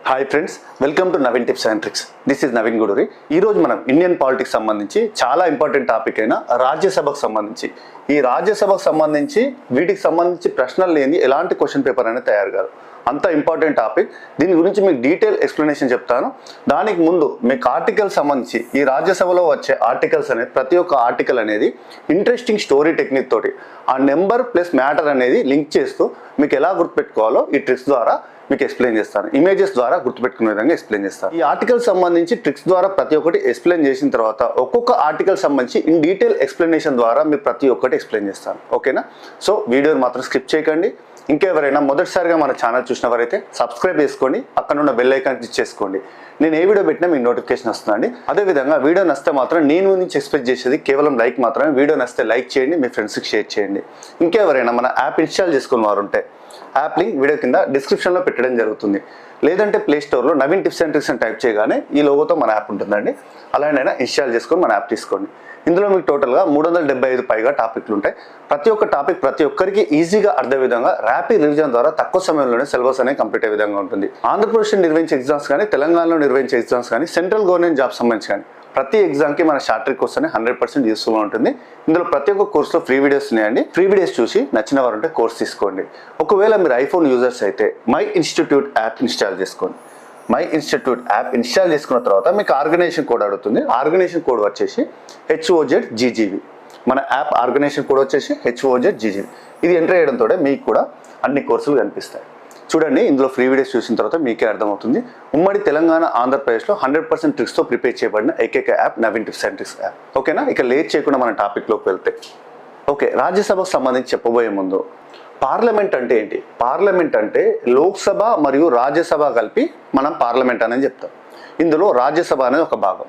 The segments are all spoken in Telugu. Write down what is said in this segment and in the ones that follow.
Hi friends, welcome to Naveen tips and tricks. This is Naveen Guduri. ఈరోజు మనం ఇండియన్ పాలిటిక్స్ సంబంధించి చాలా ఇంపార్టెంట్ టాపిక్ అయిన రాజ్యసభకు సంబంధించి రాజ్యసభకు సంబంధించి వీటికి సంబంధించి ప్రశ్నలు లేని ఎలాంటి క్వశ్చన్ పేపర్ అనేది తయారు కాదు. అంత ఇంపార్టెంట్ టాపిక్. దీని గురించి మీకు డీటెయిల్ ఎక్స్ప్లెనేషన్ చెప్తాను. దానికి ముందు మీకు ఆర్టికల్ సంబంధించి ఈ రాజ్యసభలో వచ్చే ఆర్టికల్స్ అనేది ప్రతి ఒక్క ఆర్టికల్ అనేది ఇంట్రెస్టింగ్ స్టోరీ టెక్నిక్ తోటి ఆ నెంబర్ ప్లస్ మ్యాటర్ అనేది లింక్ చేస్తూ మీకు ఎలా గుర్తుపెట్టుకోవాలో ఈ ట్రిక్స్ ద్వారా మీకు ఎక్స్ప్లెయిన్ చేస్తాను. ఇమేజెస్ ద్వారా గుర్తుపెట్టుకునే విధంగా ఎక్స్ప్లెయిన్ చేస్తాను. ఈ ఆర్టికల్ సంబంధించి ట్రిక్స్ ద్వారా ప్రతి ఒక్కటి ఎక్స్ప్లెయిన్ చేసిన తర్వాత ఒక్కొక్క ఆర్టికల్ సంబంధించి ఇన్ డీటెయిల్ ఎక్స్ప్లెనేషన్ ద్వారా మీకు ప్రతి ఒక్కటి ఎక్స్ప్లెయిన్ చేస్తాను. ఓకేనా? సో వీడియోని మాత్రం స్కిప్ చేయకండి. ఇంకెవరైనా మొదటిసారిగా మన ఛానల్ చూసినవారైతే సబ్స్క్రైబ్ చేసుకోండి, అక్కడ ఉన్న బెల్ ఐకాన్ క్లిక్ చేసుకోండి. నేను ఏ వీడియో పెట్టినా మీకు నోటిఫికేషన్ వస్తుందండి. అదేవిధంగా వీడియో నచ్చితే మాత్రం నేను నుంచి ఎక్స్పెక్ట్ చేసేది కేవలం లైక్ మాత్రమే. వీడియో నచ్చితే లైక్ చేయండి, మీ ఫ్రెండ్స్కి షేర్ చేయండి. ఇంకెవరైనా మన యాప్ ఇన్స్టాల్ చేసుకున్న వారు ఉంటే యాప్ లింక్ వీడియో కింద డిస్క్రిప్షన్లో పెట్టడం జరుగుతుంది. లేదంటే ప్లే స్టోర్లో నవీన్ టిప్స్ అండ్ ట్రిక్స్ అని టైప్ చేయగానే ఈ లోగోతో మన యాప్ ఉంటుందండి. అలానైనా ఇన్స్టాల్ చేసుకొని మన యాప్ తీసుకోండి. ఇందులో మీకు టోటల్గా 375 పైగా టాపిక్లు ఉంటాయి. ప్రతి ఒక్క టాపిక్ ప్రతి ఒక్కరికి ఈజీగా అర్థం విధంగా ర్యాపిడ్ రివిజన్ ద్వారా తక్కువ సమయంలోనే సిలబస్ అనేది కంప్లీట్ అయ్యే విధంగా ఉంటుంది. ఆంధ్రప్రదేశ్ నిర్వహించే ఎగ్జామ్స్ కానీ, తెలంగాణలో నిర్వహించే ఎగ్జామ్స్ కానీ, సెంట్రల్ గవర్నమెంట్ జాబ్ సంబంధించి కానీ ప్రతి ఎగ్జామ్కి మన షార్ట్ ట్రిక్ కోర్స్ అనేది 100% యూస్ఫుల్గా ఉంటుంది. ఇందులో ప్రతి ఒక్క కోర్సులో ఫ్రీ వీడియోస్ ఉన్నాయండి. ఫ్రీ వీడియోస్ చూసి నచ్చిన వారు ఉంటే కోర్స్ తీసుకోండి. ఒకవేళ మీరు ఐఫోన్ యూజర్స్ అయితే మై ఇన్స్టిట్యూట్ యాప్ ఇన్స్టాల్ చేసుకోండి. మై ఇన్స్టిట్యూట్ యాప్ ఇన్స్టాల్ చేసుకున్న తర్వాత మీకు ఆర్గనైజేషన్ కోడ్ అడుగుతుంది. ఆర్గనైజేషన్ కోడ్ వచ్చేసి HOZGGV. మన యాప్ ఆర్గనైజేషన్ కోడ్ వచ్చేసి HOZGGV. ఇది ఎంటర్ చేయడంతో మీకు కూడా అన్ని కోర్సులు కనిపిస్తాయి. చూడండి, ఇందులో ఫ్రీ వీడియోస్ చూసిన తర్వాత మీకే అర్థమవుతుంది. ఉమ్మడి తెలంగాణ, ఆంధ్రప్రదేశ్లో 100% ట్రిక్స్తో ప్రిపేర్ చేయబడిన ఏకైక app Naveen tips and tricks app. ఓకేనా? ఇక లేట్ చేయకుండా మన టాపిక్లోకి వెళ్తే, ఓకే, రాజ్యసభకు సంబంధించి చెప్పబోయే ముందు పార్లమెంట్ అంటే ఏంటి? పార్లమెంట్ అంటే లోక్సభ మరియు రాజ్యసభ కలిపి మనం పార్లమెంట్ అనేది చెప్తాం. ఇందులో రాజ్యసభ అనేది ఒక భాగం.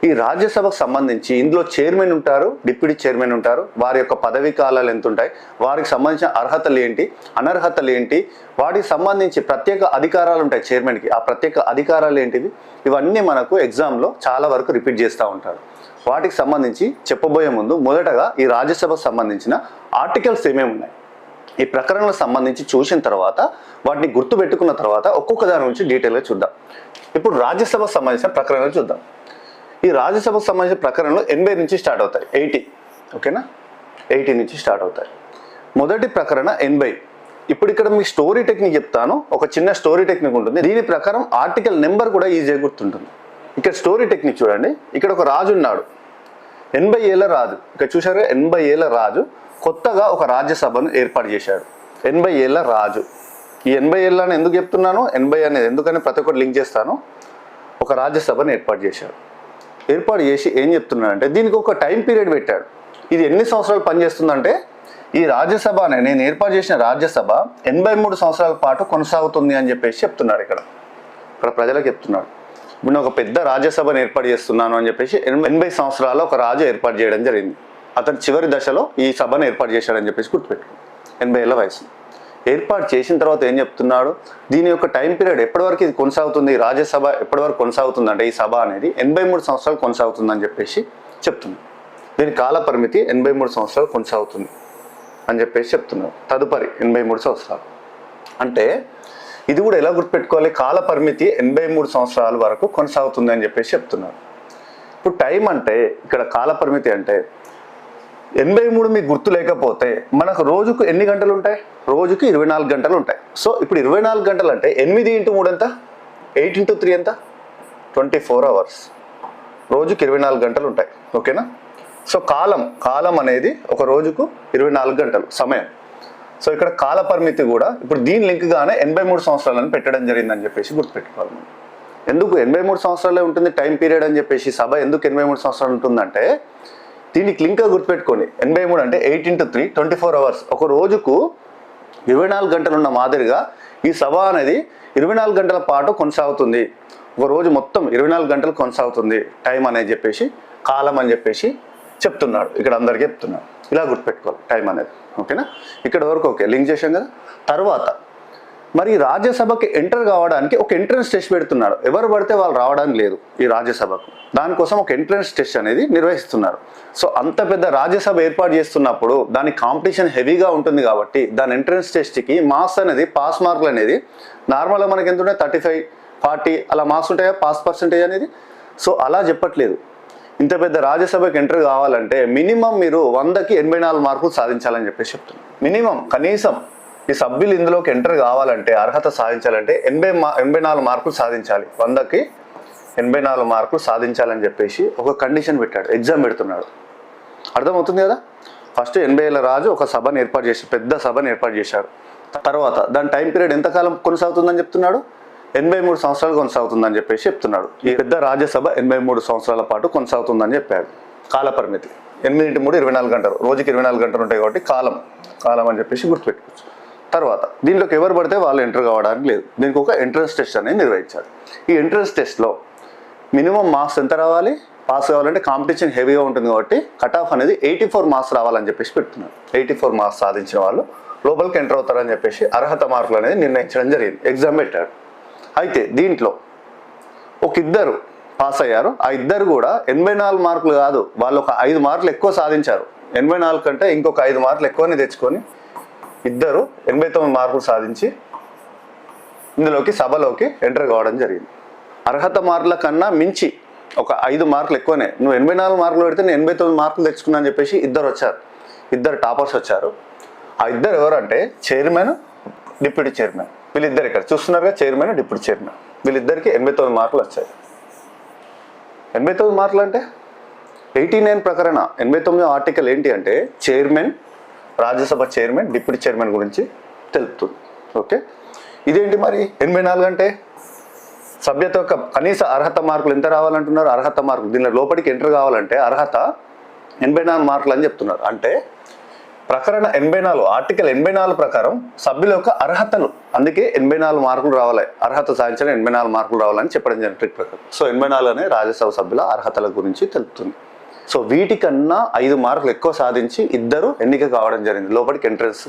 ఈ రాజ్యసభకు సంబంధించి ఇందులో చైర్మన్ ఉంటారు, డిప్యూటీ చైర్మన్ ఉంటారు. వారి యొక్క పదవీ కాలాలు ఎంత ఉంటాయి, వారికి సంబంధించిన అర్హతలు ఏంటి, అనర్హతలు ఏంటి, వాటికి సంబంధించి ప్రత్యేక అధికారాలు ఉంటాయి చైర్మన్కి. ఆ ప్రత్యేక అధికారాలు ఏంటివి, ఇవన్నీ మనకు ఎగ్జామ్లో చాలా వరకు రిపీట్ చేస్తూ ఉంటారు. వాటికి సంబంధించి చెప్పబోయే ముందు మొదటగా ఈ రాజ్యసభకు సంబంధించిన ఆర్టికల్స్ ఏమేమి ఉన్నాయి, ఈ ప్రకరణలకు సంబంధించి చూసిన తర్వాత వాటిని గుర్తుపెట్టుకున్న తర్వాత ఒక్కొక్క దాని నుంచి డీటెయిల్గా చూద్దాం. ఇప్పుడు రాజ్యసభకు సంబంధించిన ప్రకరణలు చూద్దాం. ఈ రాజ్యసభకు సంబంధించిన ప్రకరణలు 80 నుంచి స్టార్ట్ అవుతాయి. 80, ఓకేనా? 80 నుంచి స్టార్ట్ అవుతాయి. మొదటి ప్రకరణ 80. ఇప్పుడు ఇక్కడ మీకు స్టోరీ టెక్నిక్ చెప్తాను. ఒక చిన్న స్టోరీ టెక్నిక్ ఉంటుంది. దీని ప్రకారం ఆర్టికల్ నెంబర్ కూడా ఈజీగా గుర్తుంటుంది. ఇక్కడ స్టోరీ టెక్నిక్ చూడండి. ఇక్కడ ఒక రాజు ఉన్నాడు, 80 ఏళ్ళ రాజు. ఇక్కడ చూసారు, 80 ఏళ్ళ రాజు కొత్తగా ఒక రాజ్యసభను ఏర్పాటు చేశాడు. 80 ఏళ్ళ రాజు. ఈ 80 ఏళ్ళని ఎందుకు చెప్తున్నాను, 80 అనేది ఎందుకని ప్రతి ఒక్కటి లింక్ చేస్తాను. ఒక రాజ్యసభను ఏర్పాటు చేశాడు. ఏర్పాటు చేసి ఏం చెప్తున్నాడంటే దీనికి ఒక టైం పీరియడ్ పెట్టాడు. ఇది ఎన్ని సంవత్సరాలు పనిచేస్తుందంటే, ఈ రాజ్యసభ నేను ఏర్పాటు చేసిన రాజ్యసభ 83 సంవత్సరాల పాటు కొనసాగుతుంది అని చెప్పేసి చెప్తున్నాడు. ఇక్కడ ప్రజలకు చెప్తున్నాడు. ఇప్పుడు నేను ఒక పెద్ద రాజ్యసభను ఏర్పాటు చేస్తున్నాను అని చెప్పేసి 80 సంవత్సరాల్లో ఒక రాజు ఏర్పాటు చేయడం జరిగింది. అతను చివరి దశలో ఈ సభను ఏర్పాటు చేశాడని చెప్పేసి గుర్తుపెట్టుకో. 80 ఏళ్ళ వయసు. ఏర్పాటు చేసిన తర్వాత ఏం చెప్తున్నాడు, దీని యొక్క టైం పీరియడ్ ఎప్పటివరకు ఇది కొనసాగుతుంది, రాజ్యసభ ఎప్పటివరకు కొనసాగుతుంది అంటే ఈ సభ అనేది 83 సంవత్సరాలు కొనసాగుతుంది అని చెప్పేసి చెప్తుంది. దీని కాల పరిమితి 83 సంవత్సరాలు కొనసాగుతుంది అని చెప్పేసి చెప్తున్నారు. తదుపరి 83 సంవత్సరాలు అంటే ఇది కూడా ఎలా గుర్తుపెట్టుకోవాలి, కాల పరిమితి 83 సంవత్సరాల వరకు కొనసాగుతుంది అని చెప్పేసి చెప్తున్నారు. ఇప్పుడు టైం అంటే ఇక్కడ కాల పరిమితి అంటే 83 మీకు గుర్తు లేకపోతే మనకు రోజుకు ఎన్ని గంటలు ఉంటాయి, రోజుకి 24 గంటలు ఉంటాయి. సో ఇప్పుడు 24 గంటలు అంటే 8 × 3 ఎంత, 8 × 3 ఎంత, 24 అవర్స్. రోజుకి 24 గంటలు ఉంటాయి. ఓకేనా? సో కాలం అనేది ఒక రోజుకు 24 గంటలు సమయం. సో ఇక్కడ కాల పరిమితి కూడా ఇప్పుడు దీని లింక్గానే 83 సంవత్సరాలను పెట్టడం జరిగిందని చెప్పేసి గుర్తుపెట్టుకోవాలి మనం. ఎందుకు 83 సంవత్సరాలే ఉంటుంది టైం పీరియడ్ అని చెప్పేసి, సభ ఎందుకు 83 సంవత్సరాలు ఉంటుందంటే దీనికి లింక్గా గుర్తుపెట్టుకోండి. 83 అంటే 8 × 3 24 అవర్స్. ఒక రోజుకు 24 గంటలు ఉన్న మాదిరిగా ఈ సభ అనేది 24 గంటల పాటు కొనసాగుతుంది. ఒక రోజు మొత్తం 24 గంటలు కొనసాగుతుంది టైం అనేది చెప్పేసి, కాలం అని చెప్పేసి చెప్తున్నాడు. ఇక్కడ అందరికీ చెప్తున్నాడు. ఇలా గుర్తుపెట్టుకోవాలి టైం అనేది. ఓకేనా? ఇక్కడ వరకు ఓకే, లింక్ చేసాం కదా. తర్వాత మరి రాజ్యసభకి ఎంటర్ కావడానికి ఒక ఎంట్రన్స్ టెస్ట్ పెడుతున్నాడు. ఎవరు పడితే వాళ్ళు రావడానికి లేదు ఈ రాజ్యసభకు. దానికోసం ఒక ఎంట్రన్స్ టెస్ట్ అనేది నిర్వహిస్తున్నారు. సో అంత పెద్ద రాజ్యసభ ఏర్పాటు చేస్తున్నప్పుడు దాని కాంపిటీషన్ హెవీగా ఉంటుంది కాబట్టి దాని ఎంట్రన్స్ టెస్ట్కి మార్క్స్ అనేది, పాస్ మార్కులు అనేది నార్మల్గా మనకి ఎంత ఉంటాయి, 35 40 అలా మార్క్స్ ఉంటాయా పాస్ పర్సెంటేజ్ అనేది. సో అలా చెప్పట్లేదు. ఇంత పెద్ద రాజ్యసభకి ఎంటర్ కావాలంటే మినిమం మీరు 100కి 84 మార్కులు సాధించాలని చెప్పేసి చెప్తున్నారు. మినిమం కనీసం ఈ సభ్యులు ఇందులోకి ఎంటర్ కావాలంటే అర్హత సాధించాలంటే 84 మార్కులు సాధించాలి. 100కి 84 మార్కులు సాధించాలని చెప్పేసి ఒక కండిషన్ పెట్టాడు. ఎగ్జామ్ పెడుతున్నాడు. అర్థమవుతుంది కదా. ఫస్ట్ 80 ఏళ్ళ రాజు ఒక సభను ఏర్పాటు చేసి పెద్ద సభను ఏర్పాటు చేశాడు. తర్వాత దాని టైం పీరియడ్ ఎంతకాలం కొనసాగుతుందని చెప్తున్నాడు, 83 సంవత్సరాలు కొనసాగుతుందని చెప్పేసి చెప్తున్నాడు. ఈ పెద్ద రాజ్యసభ 83 సంవత్సరాల పాటు కొనసాగుతుందని చెప్పాడు. కాల పరిమితి 8x3 24 గంటలు, రోజుకి 24 గంటలు ఉంటాయి కాబట్టి కాలం అని చెప్పేసి గుర్తుపెట్టుకోవచ్చు. తర్వాత దీంట్లోకి ఎవరు పడితే వాళ్ళు ఎంటర్ కావడానికి లేదు. దీనికి ఒక ఎంట్రన్స్ టెస్ట్ అనేది నిర్వహించాడు. ఈ ఎంట్రన్స్ టెస్ట్లో మినిమం మార్క్స్ ఎంత రావాలి, పాస్ కావాలంటే కాంపిటీషన్ హెవీగా ఉంటుంది కాబట్టి కట్ ఆఫ్ అనేది 84 మార్క్స్ రావాలని చెప్పేసి పెడుతున్నారు. 84 మార్క్స్ సాధించిన వాళ్ళు లోపలికి ఎంటర్ అవుతారని చెప్పేసి అర్హత మార్కులు అనేది నిర్ణయించడం జరిగింది. ఎగ్జామ్ పెట్టాడు. అయితే దీంట్లో ఒక ఇద్దరు పాస్ అయ్యారు. ఆ ఇద్దరు కూడా 84 మార్కులు కాదు, వాళ్ళు ఒక 5 మార్కులు ఎక్కువ సాధించారు. 84 కంటే ఇంకొక 5 మార్కులు ఎక్కువనే తెచ్చుకొని ఇద్దరు 89 మార్కులు సాధించి ఇందులోకి సభలోకి ఎంటర్ కావడం జరిగింది. అర్హత మార్కుల కన్నా మించి ఒక 5 మార్కులు ఎక్కువనే, నువ్వు 84 మార్కులు పెడితే నేను 89 మార్కులు తెచ్చుకున్నా అని చెప్పేసి ఇద్దరు టాపర్స్ వచ్చారు. ఆ ఇద్దరు ఎవరంటే చైర్మన్, డిప్యూటీ చైర్మన్. వీళ్ళిద్దరు ఇక్కడ చూస్తున్నారుగా, చైర్మన్, డిప్యూటీ చైర్మన్. వీళ్ళిద్దరికి 89 మార్కులు వచ్చాయి. 89 మార్కులు అంటే 89 ప్రకరణ 89 ఆర్టికల్ ఏంటి అంటే chairman, Rajya Sabha chairman, deputy chairman గురించి తెలుపుతుంది. ఓకే, ఇదేంటి మరి 84 అంటే సభ్యత యొక్క కనీస అర్హత మార్కులు ఎంత రావాలంటున్నారు. అర్హత మార్కులు దీనిలో లోపలికి ఎంటర్ కావాలంటే అర్హత 84 మార్కులు అని చెప్తున్నారు. అంటే ప్రకరణ 84 ఆర్టికల్ 84 ప్రకారం సభ్యుల యొక్క అర్హతలు, అందుకే 84 మార్కులు రావాలి, అర్హత సాధించిన 84 మార్కులు రావాలని చెప్పడం జరిగింది ట్రిక్ ప్రకారం. సో 84 అనే రాజ్యసభ సభ్యుల అర్హతల గురించి తెలుపుతుంది. సో వీటికన్నా 5 మార్కులు ఎక్కువ సాధించి ఇద్దరు ఎన్నిక కావడం జరిగింది. లోపలికి ఎంట్రన్స్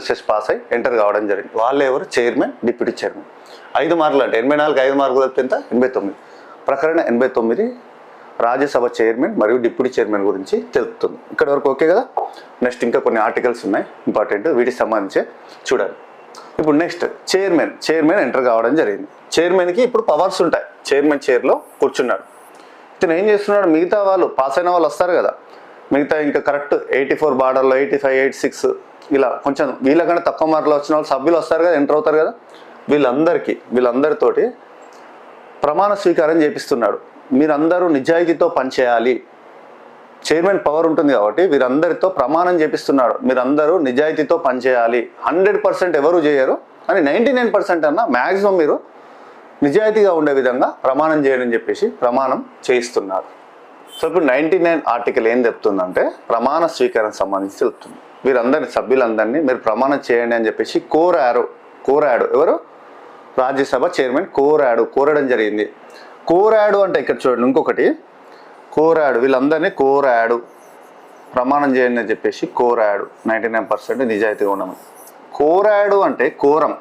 టెస్ట్ పాస్ అయ్యి ఎంటర్ కావడం జరిగింది. వాళ్ళు ఎవరు, చైర్మన్, డిప్యూటీ చైర్మన్. 5 మార్కులు అంటే 84కి 5 మార్కులు కలిపితే ఎంత, 89. ప్రకరణ 89 రాజ్యసభ చైర్మన్ మరియు డిప్యూటీ చైర్మన్ గురించి తెలుపుతుంది. ఇక్కడ వరకు ఓకే కదా. నెక్స్ట్ ఇంకా కొన్ని ఆర్టికల్స్ ఉన్నాయి ఇంపార్టెంట్, వీటికి సంబంధించి చూడాలి. ఇప్పుడు నెక్స్ట్ చైర్మన్ ఎంటర్ కావడం జరిగింది. చైర్మన్కి ఇప్పుడు పవర్స్ ఉంటాయి. చైర్మన్ చైర్లో కూర్చున్నాడు. ఇతను ఏం చేస్తున్నాడు, మిగతా వాళ్ళు పాస్ అయిన వాళ్ళు వస్తారు కదా, మిగతా ఇంకా కరెక్ట్ 84 బార్డర్లో 85, 86 ఇలా కొంచెం వీళ్ళకన్నా తక్కువ మార్కులు వచ్చిన వాళ్ళు సభ్యులు వస్తారు కదా, ఎంటర్ అవుతారు కదా, వీళ్ళందరితోటి ప్రమాణ స్వీకారం చేపిస్తున్నాడు. మీరందరూ నిజాయితీతో పనిచేయాలి. చైర్మన్ పవర్ ఉంటుంది కాబట్టి వీరందరితో ప్రమాణం చేపిస్తున్నాడు. మీరందరూ నిజాయితీతో పనిచేయాలి. 100% ఎవరు చేయరు అని 99% అన్న మ్యాక్సిమం మీరు నిజాయితీగా ఉండే విధంగా ప్రమాణం చేయండి అని చెప్పేసి ప్రమాణం చేయిస్తున్నారు. సో ఇప్పుడు 99 ఆర్టికల్ ఏం చెప్తుందంటే ప్రమాణ స్వీకారం సంబంధించి చెప్తుంది. వీరందరినీ సభ్యులందరినీ మీరు ప్రమాణం చేయండి అని చెప్పేసి కోరాడు. ఎవరు, రాజ్యసభ చైర్మన్ కోరడం జరిగింది. కోరాడు అంటే ఇక్కడ చూడండి ఇంకొకటి, వీళ్ళందరినీ ప్రమాణం చేయండి అని చెప్పేసి 99% నిజాయితీగా ఉండమని. కోరాడు అంటే కోరం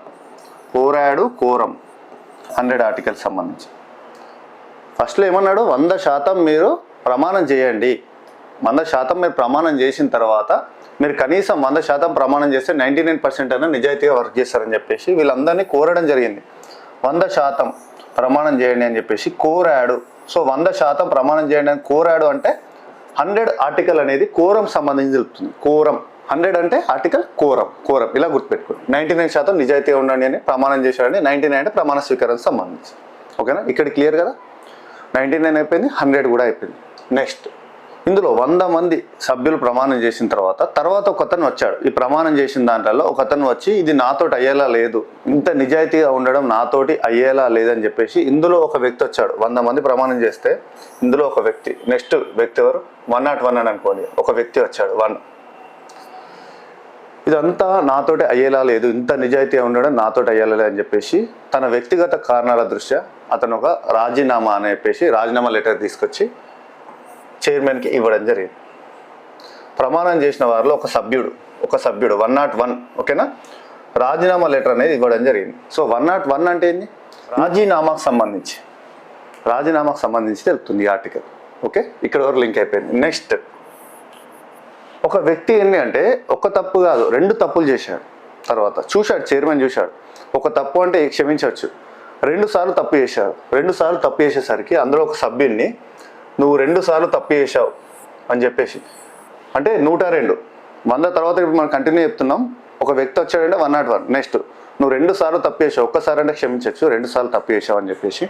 100 ఆర్టికల్ సంబంధించి. ఫస్ట్లో ఏమన్నాడు, 100% మీరు ప్రమాణం చేయండి. 100% మీరు ప్రమాణం చేసిన తర్వాత మీరు కనీసం 100% ప్రమాణం చేస్తే 99% అయినా నిజాయితీగా వర్క్ చేస్తారని చెప్పేసి వీళ్ళందరినీ కోరడం జరిగింది. 100% ప్రమాణం చేయండి అని చెప్పేసి కోరాడు. సో 100% ప్రమాణం చేయండి అని కోరాడు అంటే 100 ఆర్టికల్ అనేది కోరం సంబంధించి తెలుపుతుంది. కోరం 100 అంటే ఆర్టికల్ కోరం ఇలా గుర్తుపెట్టుకోండి. 99% నిజాయితీగా ఉండండి అని ప్రమాణం చేశాడని 99 అంటే ప్రమాణ స్వీకారానికి సంబంధించి. ఓకేనా, ఇక్కడ క్లియర్ కదా. 99 అయిపోయింది, 100 కూడా అయిపోయింది. నెక్స్ట్ ఇందులో 100 మంది సభ్యులు ప్రమాణం చేసిన తర్వాత ఒకతను వచ్చాడు. ఈ ప్రమాణం చేసిన దాంట్లో ఒకతను వచ్చి ఇది నాతోటి అయ్యేలా లేదు, ఇంత నిజాయితీగా ఉండడం నాతోటి అయ్యేలా లేదని చెప్పేసి ఇందులో ఒక వ్యక్తి వచ్చాడు. 100 మంది ప్రమాణం చేస్తే ఇందులో ఒక వ్యక్తి, నెక్స్ట్ వ్యక్తి ఎవరు, 101 అని అనుకోండి, ఒక వ్యక్తి వచ్చాడు 1. ఇదంతా నాతోటి అయ్యేలా లేదు, ఇంత నిజాయితీగా ఉండడం నాతోటి అయ్యేలా లేదు అని చెప్పేసి తన వ్యక్తిగత కారణాల దృష్ట్యా అతను ఒక రాజీనామా అని చెప్పేసి రాజీనామా లెటర్ తీసుకొచ్చి చైర్మన్కి ఇవ్వడం జరిగింది. ప్రమాణం చేసిన వారిలో ఒక సభ్యుడు 101, ఓకేనా, రాజీనామా లెటర్ అనేది ఇవ్వడం జరిగింది. సో 101 అంటే ఏంటి, రాజీనామాకు సంబంధించి తెలుపుతుంది ఈ ఆర్టికల్. ఓకే, ఇక్కడ వరకు లింక్ అయిపోయింది. నెక్స్ట్ ఒక వ్యక్తి ఏంటి అంటే ఒక తప్పు కాదు 2 తప్పులు చేశాడు. తర్వాత చైర్మన్ చూశాడు, ఒక తప్పు అంటే క్షమించవచ్చు, 2 సార్లు తప్పు చేశారు. 2 సార్లు తప్పు చేసేసరికి అందులో ఒక సభ్యుడిని నువ్వు 2 సార్లు తప్పు చేశావు అని చెప్పేసి, అంటే 102, 100 తర్వాత ఇప్పుడు మనం కంటిన్యూ చెప్తున్నాం. ఒక వ్యక్తి వచ్చాడంటే 101. నెక్స్ట్ నువ్వు 2 సార్లు తప్పు చేసావు, ఒక్కసారి అంటే క్షమించవచ్చు, 2 సార్లు తప్పు చేసావు అని చెప్పేసి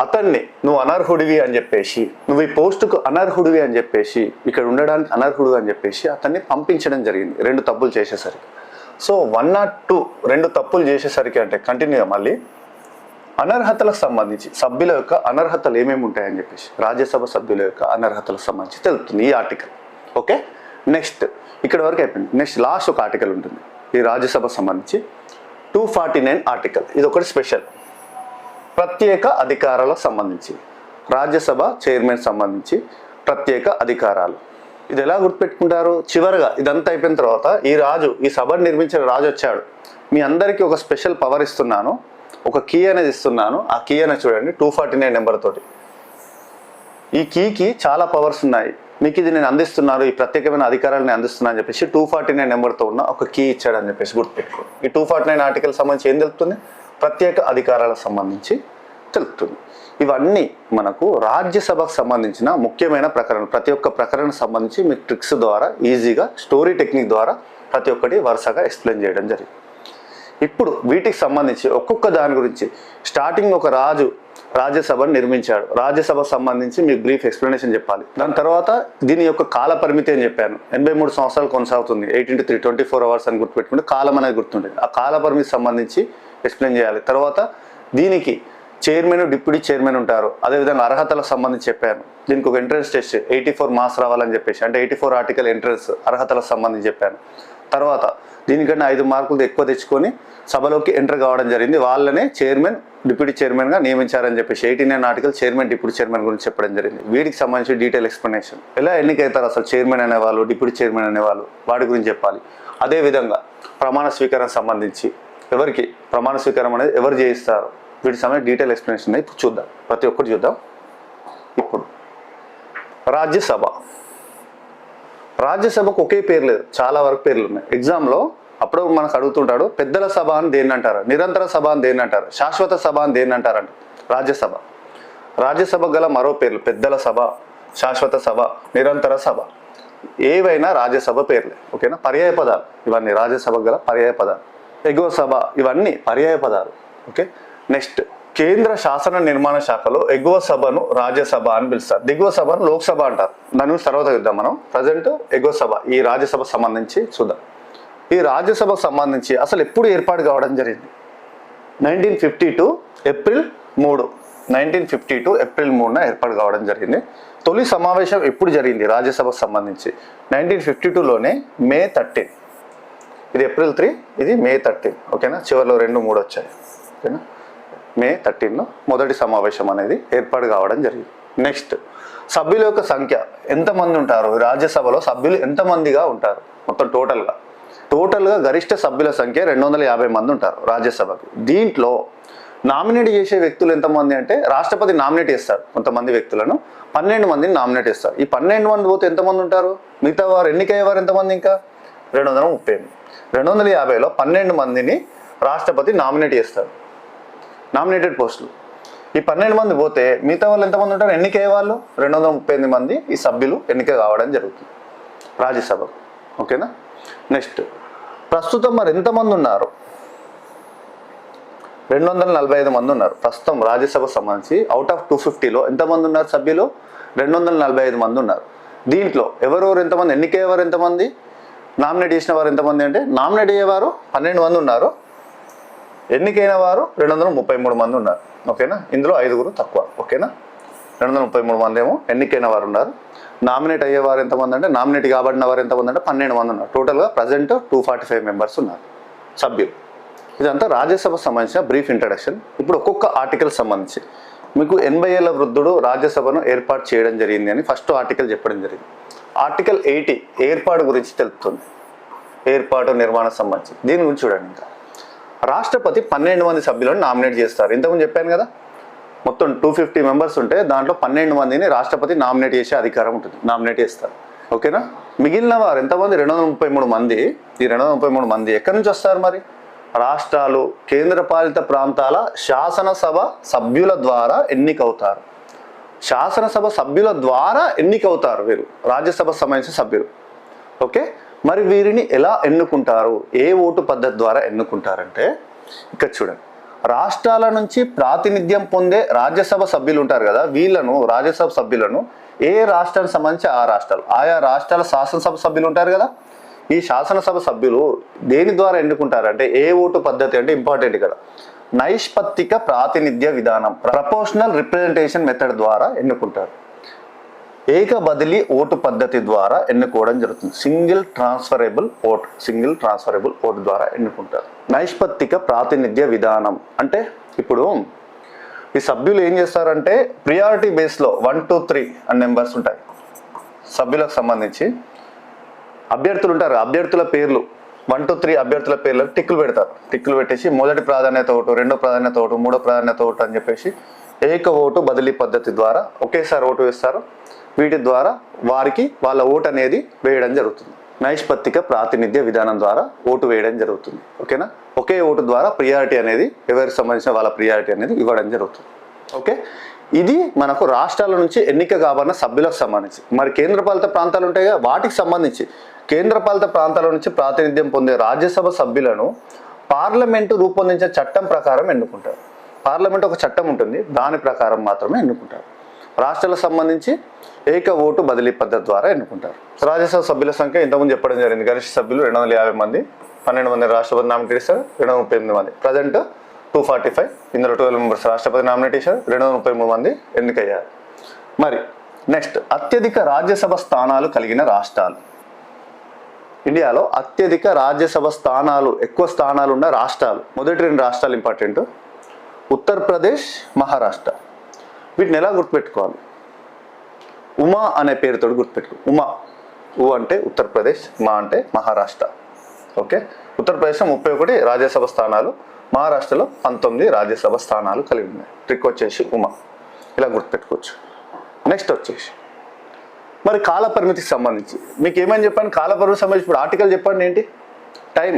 అతన్ని నువ్వు అనర్హుడివి అని చెప్పేసి, నువ్వు ఈ పోస్టుకు అనర్హుడివి అని చెప్పేసి, ఇక్కడ ఉండడానికి అనర్హుడు అని చెప్పేసి అతన్ని పంపించడం జరిగింది 2 తప్పులు చేసేసరికి. సో 102 2 తప్పులు చేసేసరికి అంటే కంటిన్యూగా మళ్ళీ అనర్హతలకు సంబంధించి సభ్యుల యొక్క అనర్హతలు ఏమేమి ఉంటాయని చెప్పేసి రాజ్యసభ సభ్యుల యొక్క అనర్హతలకు సంబంధించి తెలుస్తుంది ఈ ఆర్టికల్. ఓకే, నెక్స్ట్ ఇక్కడ వరకు అయిపోయింది. నెక్స్ట్ లాస్ట్ ఒక ఆర్టికల్ ఉంటుంది ఈ రాజ్యసభ సంబంధించి 249 ఆర్టికల్. ఇది ఒకటి స్పెషల్, ప్రత్యేక అధికారాలకు సంబంధించి, రాజ్యసభ చైర్మన్ సంబంధించి ప్రత్యేక అధికారాలు. ఇది ఎలా గుర్తుపెట్టుకుంటారు? చివరిగా ఇదంతా అయిపోయిన తర్వాత ఈ సభను నిర్మించిన రాజు వచ్చాడు, మీ అందరికీ ఒక స్పెషల్ పవర్ ఇస్తున్నాను, ఒక కీ అనేది ఇస్తున్నాను. ఆ కీ అనేది చూడండి 249 నెంబర్ తోటి. ఈ కీకి చాలా పవర్స్ ఉన్నాయి, మీకు ఇది నేను అందిస్తున్నాను, ఈ ప్రత్యేకమైన అధికారాలను అందిస్తున్నాను అని చెప్పేసి 249 నెంబర్తో ఉన్న ఒక కీ ఇచ్చాడని చెప్పేసి గుర్తుపెట్టుకో. ఈ 249 ఆర్టికల్ సంబంధించి ఏం తెలుపుతుంది? ప్రత్యేక అధికారాలకు సంబంధించి తెలుపుతుంది. ఇవన్నీ మనకు రాజ్యసభకు సంబంధించిన ముఖ్యమైన ప్రకరణ, ప్రతి ఒక్క ప్రకరణ సంబంధించి మీకు ట్రిక్స్ ద్వారా ఈజీగా స్టోరీ టెక్నిక్ ద్వారా ప్రతి ఒక్కటి వరుసగా ఎక్స్ప్లెయిన్ చేయడం జరిగింది. ఇప్పుడు వీటికి సంబంధించి ఒక్కొక్క దాని గురించి స్టార్టింగ్ ఒక రాజు రాజ్యసభను నిర్మించాడు, రాజ్యసభకు సంబంధించి మీకు బ్రీఫ్ ఎక్స్ప్లెనేషన్ చెప్పాలి. దాని తర్వాత దీని యొక్క కాల పరిమితి అని చెప్పాను, 83 సంవత్సరాలు కొనసాగుతుంది, 8x3 24 అవర్స్ అని గుర్తుపెట్టుకుంటే కాలం అనేది గుర్తుంటుంది. ఆ కాల పరిమితి సంబంధించి ఎక్స్ప్లెయిన్ చేయాలి. తర్వాత దీనికి చైర్మన్ డిప్యూటీ చైర్మన్ ఉంటారు. అదేవిధంగా అర్హతలకు సంబంధించి చెప్పాను, దీనికి ఒక ఎంట్రన్స్ టెస్ట్ 84 మార్క్స్ రావాలని చెప్పేసి, అంటే 84 ఆర్టికల్ ఎంట్రన్స్ అర్హతలకు సంబంధించి చెప్పాను. తర్వాత దీనికన్నా 5 మార్కులు ఎక్కువ తెచ్చుకొని సభలోకి ఎంటర్ కావడం జరిగింది, వాళ్ళనే చైర్మన్ డిప్యూటీ చైర్మన్గా నియమించారని చెప్పేసి 89 ఆర్టికల్ చైర్మన్ డిప్యూటీ చైర్మన్ గురించి చెప్పడం జరిగింది. వీటికి సంబంధించి డీటెయిల్ ఎక్స్ప్లెనేషన్, ఎలా ఎన్నికవుతారు అసలు చైర్మన్ అనేవాళ్ళు, డిప్యూటీ చైర్మన్ అనేవాళ్ళు, వాటి గురించి చెప్పాలి. అదేవిధంగా ప్రమాణ స్వీకారం సంబంధించి ఎవరికి ప్రమాణ స్వీకారం అనేది ఎవరు చేయిస్తారు, వీటి సమయం డీటెయిల్ ఎక్స్ప్లెనేషన్ ఇప్పుడు చూద్దాం, ప్రతి ఒక్కటి చూద్దాం. ఇప్పుడు రాజ్యసభకు ఒకే పేరు లేదు, చాలా వరకు పేర్లు ఉన్నాయి. ఎగ్జామ్లో అప్పుడు మనకు అడుగుతుంటాడు, పెద్దల సభ అని దేన్ని అంటారు, నిరంతర సభ అని దేన్ని అంటారు, శాశ్వత సభ అని దేన్ని అంటారంట. రాజ్యసభ గల మరో పేర్లు పెద్దల సభ, శాశ్వత సభ, నిరంతర సభ, ఏవైనా రాజ్యసభ పేర్లే. ఓకేనా, పర్యాయ పదాలు ఇవన్నీ, రాజ్యసభ గల పర్యాయ పదాలు. ఎగువ సభ ఇవన్నీ పర్యాయ పదాలు. ఓకే, నెక్స్ట్ కేంద్ర శాసన నిర్మాణ శాఖలో ఎగువ సభను రాజ్యసభ అని పిలుస్తారు, దిగువ సభను లోక్సభ అంటారు. దాని గురించి తర్వాత చూద్దాం మనం. ప్రజెంట్ ఎగువ సభ ఈ రాజ్యసభ సంబంధించి చూద్దాం. ఈ రాజ్యసభకు సంబంధించి అసలు ఎప్పుడు ఏర్పాటు కావడం జరిగింది? 1952 ఏప్రిల్ 3, 1952 ఏప్రిల్ 3న ఏర్పాటు కావడం జరిగింది. తొలి సమావేశం ఎప్పుడు జరిగింది రాజ్యసభకు సంబంధించి? 1952లోనే మే 13. ఇది ఏప్రిల్ 3, ఇది మే 13. ఓకేనా, చివరిలో 2, 3 వచ్చాయి. ఓకేనా, మే 13లో మొదటి సమావేశం అనేది ఏర్పాటు కావడం జరిగింది. నెక్స్ట్ సభ్యుల యొక్క సంఖ్య ఎంతమంది ఉంటారు రాజ్యసభలో? సభ్యులు ఎంతమందిగా ఉంటారు మొత్తం టోటల్గా గరిష్ట సభ్యుల సంఖ్య 250 మంది ఉంటారు రాజ్యసభకు. దీంట్లో నామినేట్ చేసే వ్యక్తులు ఎంతమంది అంటే, రాష్ట్రపతి నామినేట్ చేస్తాడు కొంతమంది వ్యక్తులను, 12 మందిని నామినేట్ చేస్తారు. ఈ 12 మంది పోతే ఎంతమంది ఉంటారు? మిగతా వారు ఎన్నికయ్యేవారు ఎంతమంది? ఇంకా 230. 250లో 12 మందిని రాష్ట్రపతి నామినేట్ చేస్తాడు, నామినేటెడ్ పోస్టులు. ఈ 12 మంది పోతే మిగతా వాళ్ళు ఎంతమంది ఉంటారు? ఎన్నికయ్యే వాళ్ళు 238 మంది ఈ సభ్యులు ఎన్నిక కావడం జరుగుతుంది రాజ్యసభకు. ఓకేనా, నెక్స్ట్ ప్రస్తుతం మరి ఎంతమంది ఉన్నారు? 245 మంది ఉన్నారు ప్రస్తుతం రాజ్యసభ సంబంధించి. అవుట్ ఆఫ్ 250లో ఎంతమంది ఉన్నారు సభ్యులు? 245 మంది ఉన్నారు. దీంట్లో ఎవరెవరు ఎంతమంది, ఎన్నికయ్యేవారు ఎంతమంది, నామినేట్ చేసిన వారు ఎంతమంది అంటే, నామినేట్ అయ్యేవారు 12 మంది ఉన్నారు, ఎన్నికైన వారు 233 మంది ఉన్నారు. ఓకేనా, ఇందులో 5 తక్కువ. ఓకేనా, 233 మంది ఏమో ఎన్నికైన వారు ఉన్నారు. నామినేట్ అయ్యేవారు ఎంతమంది అంటే, నామినేట్ కాబడిన వారు ఎంతమంది అంటే 12 మంది ఉన్నారు. టోటల్గా ప్రజెంట్ 245 మెంబర్స్ ఉన్నారు సభ్యులు. ఇదంతా రాజ్యసభ సంబంధించిన బ్రీఫ్ ఇంట్రడక్షన్. ఇప్పుడు ఒక్కొక్క ఆర్టికల్ సంబంధించి మీకు 80 ఏళ్ల వృద్ధుడు రాజ్యసభను ఏర్పాటు చేయడం జరిగింది అని ఫస్ట్ ఆర్టికల్ చెప్పడం జరిగింది. ఆర్టికల్ 80 ఏర్పాటు గురించి తెలుపుతుంది, ఏర్పాటు నిర్మాణం సంబంధించి. దీని గురించి చూడండి. ఇంకా రాష్ట్రపతి 12 మంది సభ్యులను నామినేట్ చేస్తారు. ఇంతకుముందు చెప్పాను కదా, మొత్తం 250 మెంబర్స్ ఉంటే దాంట్లో 12 మందిని రాష్ట్రపతి నామినేట్ చేసే అధికారం ఉంటుంది, నామినేట్ చేస్తారు. ఓకేనా, మిగిలిన వారు ఎంతమంది? 233 మంది. ఈ 233 మంది ఎక్కడి నుంచి వస్తారు మరి? రాష్ట్రాలు, కేంద్రపాలిత ప్రాంతాల శాసనసభ సభ్యుల ద్వారా ఎన్నికవుతారు. శాసనసభ సభ్యుల ద్వారా ఎన్నికవుతారు వీరు, రాజ్యసభ సంబంధించిన సభ్యులు. ఓకే, మరి వీరిని ఎలా ఎన్నుకుంటారు, ఏ ఓటు పద్ధతి ద్వారా ఎన్నుకుంటారంటే ఇక్కడ చూడండి. రాష్ట్రాల నుంచి ప్రాతినిధ్యం పొందే రాజ్యసభ సభ్యులు ఉంటారు కదా, వీళ్ళను రాజ్యసభ సభ్యులను ఏ రాష్ట్రానికి సంబంధించి ఆ రాష్ట్రాలు, ఆయా రాష్ట్రాల శాసనసభ సభ్యులు ఉంటారు కదా, ఈ శాసనసభ సభ్యులు దేని ద్వారా ఎన్నుకుంటారంటే ఏ ఓటు పద్ధతి అంటే ఇంపార్టెంట్ ఇక్కడ, నైష్పత్తిక ప్రాతినిధ్య విధానం, ప్రపోర్షనల్ రిప్రజెంటేషన్ మెథడ్ ద్వారా ఎన్నుకుంటారు. ఏక బదిలీ ఓటు పద్ధతి ద్వారా ఎన్నుకోవడం జరుగుతుంది. సింగిల్ ట్రాన్స్ఫరబుల్ ఓట్ ద్వారా ఎన్నుకుంటారు. నైష్పత్తిక ప్రాతినిధ్య విధానం అంటే ఇప్పుడు ఈ సభ్యులు ఏం చేస్తారంటే ప్రియారిటీ బేస్లో 1, 2, 3 అనే నెంబర్స్ ఉంటాయి. సభ్యులకు సంబంధించి అభ్యర్థులు ఉంటారు, అభ్యర్థుల పేర్లు 1, 2, 3 అభ్యర్థుల పేర్లకు టిక్కులు పెడతారు. టిక్కులు పెట్టేసి మొదటి ప్రాధాన్యత ఓటు, రెండో ప్రాధాన్యత ఓటు, మూడో ప్రాధాన్యత ఓటు అని చెప్పేసి ఏక ఓటు బదిలీ పద్ధతి ద్వారా ఒకేసారి ఓటు వేస్తారు. వీటి ద్వారా వారికి వాళ్ళ ఓటు అనేది వేయడం జరుగుతుంది. నైష్పత్తిక ప్రాతినిధ్య విధానం ద్వారా ఓటు వేయడం జరుగుతుంది. ఓకేనా, ఒకే ఓటు ద్వారా ప్రియారిటీ అనేది ఎవరికి సంబంధించిన వాళ్ళ ప్రియారిటీ అనేది ఇవ్వడం జరుగుతుంది. ఓకే, ఇది మనకు రాష్ట్రాల నుంచి ఎన్నిక కాబడిన సభ్యులకు సంబంధించి. మరి కేంద్రపాలిత ప్రాంతాలు ఉంటాయి కదా, వాటికి సంబంధించి కేంద్రపాలిత ప్రాంతాల నుంచి ప్రాతినిధ్యం పొందే రాజ్యసభ సభ్యులను పార్లమెంటు రూపొందించిన చట్టం ప్రకారం ఎన్నుకుంటారు. పార్లమెంట్ ఒక చట్టం ఉంటుంది, దాని ప్రకారం మాత్రమే ఎన్నుకుంటారు. రాష్ట్రాలకు సంబంధించి ఏక ఓటు బదిలీ పద్ధతి ద్వారా ఎన్నుకుంటారు. రాజ్యసభ సభ్యుల సంఖ్య ఇంతకుముందు చెప్పడం జరిగింది. గరిష్ట సభ్యులు 250 మంది, 12 మంది రాష్ట్రపతి నామినేట్ ఇస్తారు, 238 మంది. ప్రజెంట్ 245, ఇందులో 12 మెంబర్స్ రాష్ట్రపతి నామినేట్ ఇచ్చారు, 233 మంది ఎన్నికయ్యారు. మరి నెక్స్ట్, అత్యధిక రాజ్యసభ స్థానాలు కలిగిన రాష్ట్రాలు. ఇండియాలో అత్యధిక రాజ్యసభ స్థానాలు, ఎక్కువ స్థానాలు ఉన్న రాష్ట్రాలు, మొదటి 2 రాష్ట్రాలు ఇంపార్టెంట్, ఉత్తరప్రదేశ్, మహారాష్ట్ర. వీటిని ఎలా గుర్తుపెట్టుకోవాలి? ఉమా అనే పేరుతో గుర్తుపెట్టుకో. ఉ అంటే ఉత్తరప్రదేశ్, మా అంటే మహారాష్ట్ర. ఓకే, ఉత్తరప్రదేశ్లో 31 రాజ్యసభ స్థానాలు, మహారాష్ట్రలో 19 రాజ్యసభ స్థానాలు కలిగి ఉన్నాయి. ట్రిక్ వచ్చేసి ఉమా, ఇలా గుర్తుపెట్టుకోవచ్చు. నెక్స్ట్ వచ్చేసి మరి కాల పరిమితికి సంబంధించి మీకు ఏమని చెప్పాను, కాల పరిమితి సంబంధించి ఇప్పుడు ఆర్టికల్ చెప్పండి ఏంటి, టైం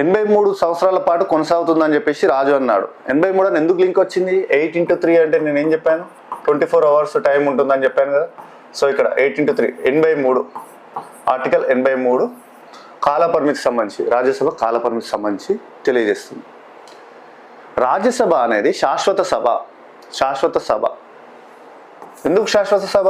83 సంవత్సరాల పాటు కొనసాగుతుందని చెప్పేసి రాజు అన్నాడు. 83 అని ఎందుకు లింక్ వచ్చింది? 8 into 3 అంటే నేను ఏం చెప్పాను, 24 hours టైం ఉంటుందని చెప్పాను కదా. సో ఇక్కడ 8 into 3 83, ఆర్టికల్ 83 కాల పరిమితికి సంబంధించి, రాజ్యసభ కాల పరిమితికి సంబంధించి తెలియజేస్తుంది. రాజ్యసభ అనేది శాశ్వత సభ. ఎందుకు శాశ్వత సభ?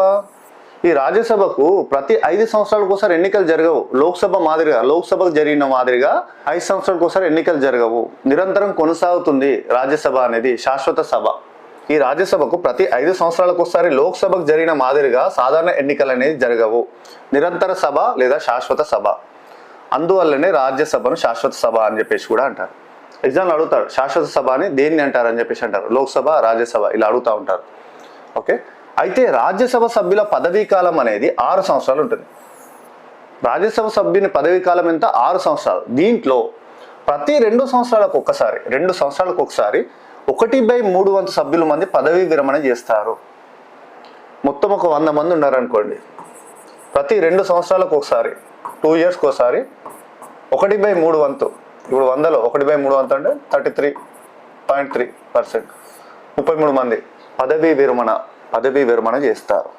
ఈ రాజ్యసభకు ప్రతి 5 సంవత్సరాలకు ఒకసారి ఎన్నికలు జరగవు. లోక్సభకు జరిగిన మాదిరిగా 5 సంవత్సరాలకు ఒకసారి ఎన్నికలు జరగవు. నిరంతరం కొనసాగుతుంది రాజ్యసభ అనేది, శాశ్వత సభ. ఈ రాజ్యసభకు ప్రతి 5 సంవత్సరాలకు ఒకసారి లోక్సభకు జరిగిన మాదిరిగా సాధారణ ఎన్నికలు అనేది జరగవు. నిరంతర సభ లేదా శాశ్వత సభ. అందువల్లనే రాజ్యసభను శాశ్వత సభ అని చెప్పేసి కూడా అంటారు. ఎగ్జామ్లో అడుగుతాడు, శాశ్వత సభ అని దేన్ని అంటారు అని చెప్పేసి అంటారు. లోక్సభ, రాజ్యసభ ఇలా అడుగుతూ ఉంటారు. ఓకే, అయితే రాజ్యసభ సభ్యుల పదవీ కాలం అనేది 6 సంవత్సరాలు ఉంటుంది. రాజ్యసభ సభ్యుని పదవీ కాలం ఎంత? 6 సంవత్సరాలు. దీంట్లో ప్రతి 2 సంవత్సరాలకు ఒకసారి 1/3 వంతు సభ్యుల మంది పదవీ విరమణ చేస్తారు. మొత్తం ఒక 100 మంది ఉన్నారనుకోండి, ప్రతి 2 సంవత్సరాలకు ఒకసారి 2 yearsకి ఒకసారి 1/3 వంతు, ఇప్పుడు 100లో 1/3 వంతు అంటే 33.3%, 33 మంది పదవీ విరమణ చేస్తారు.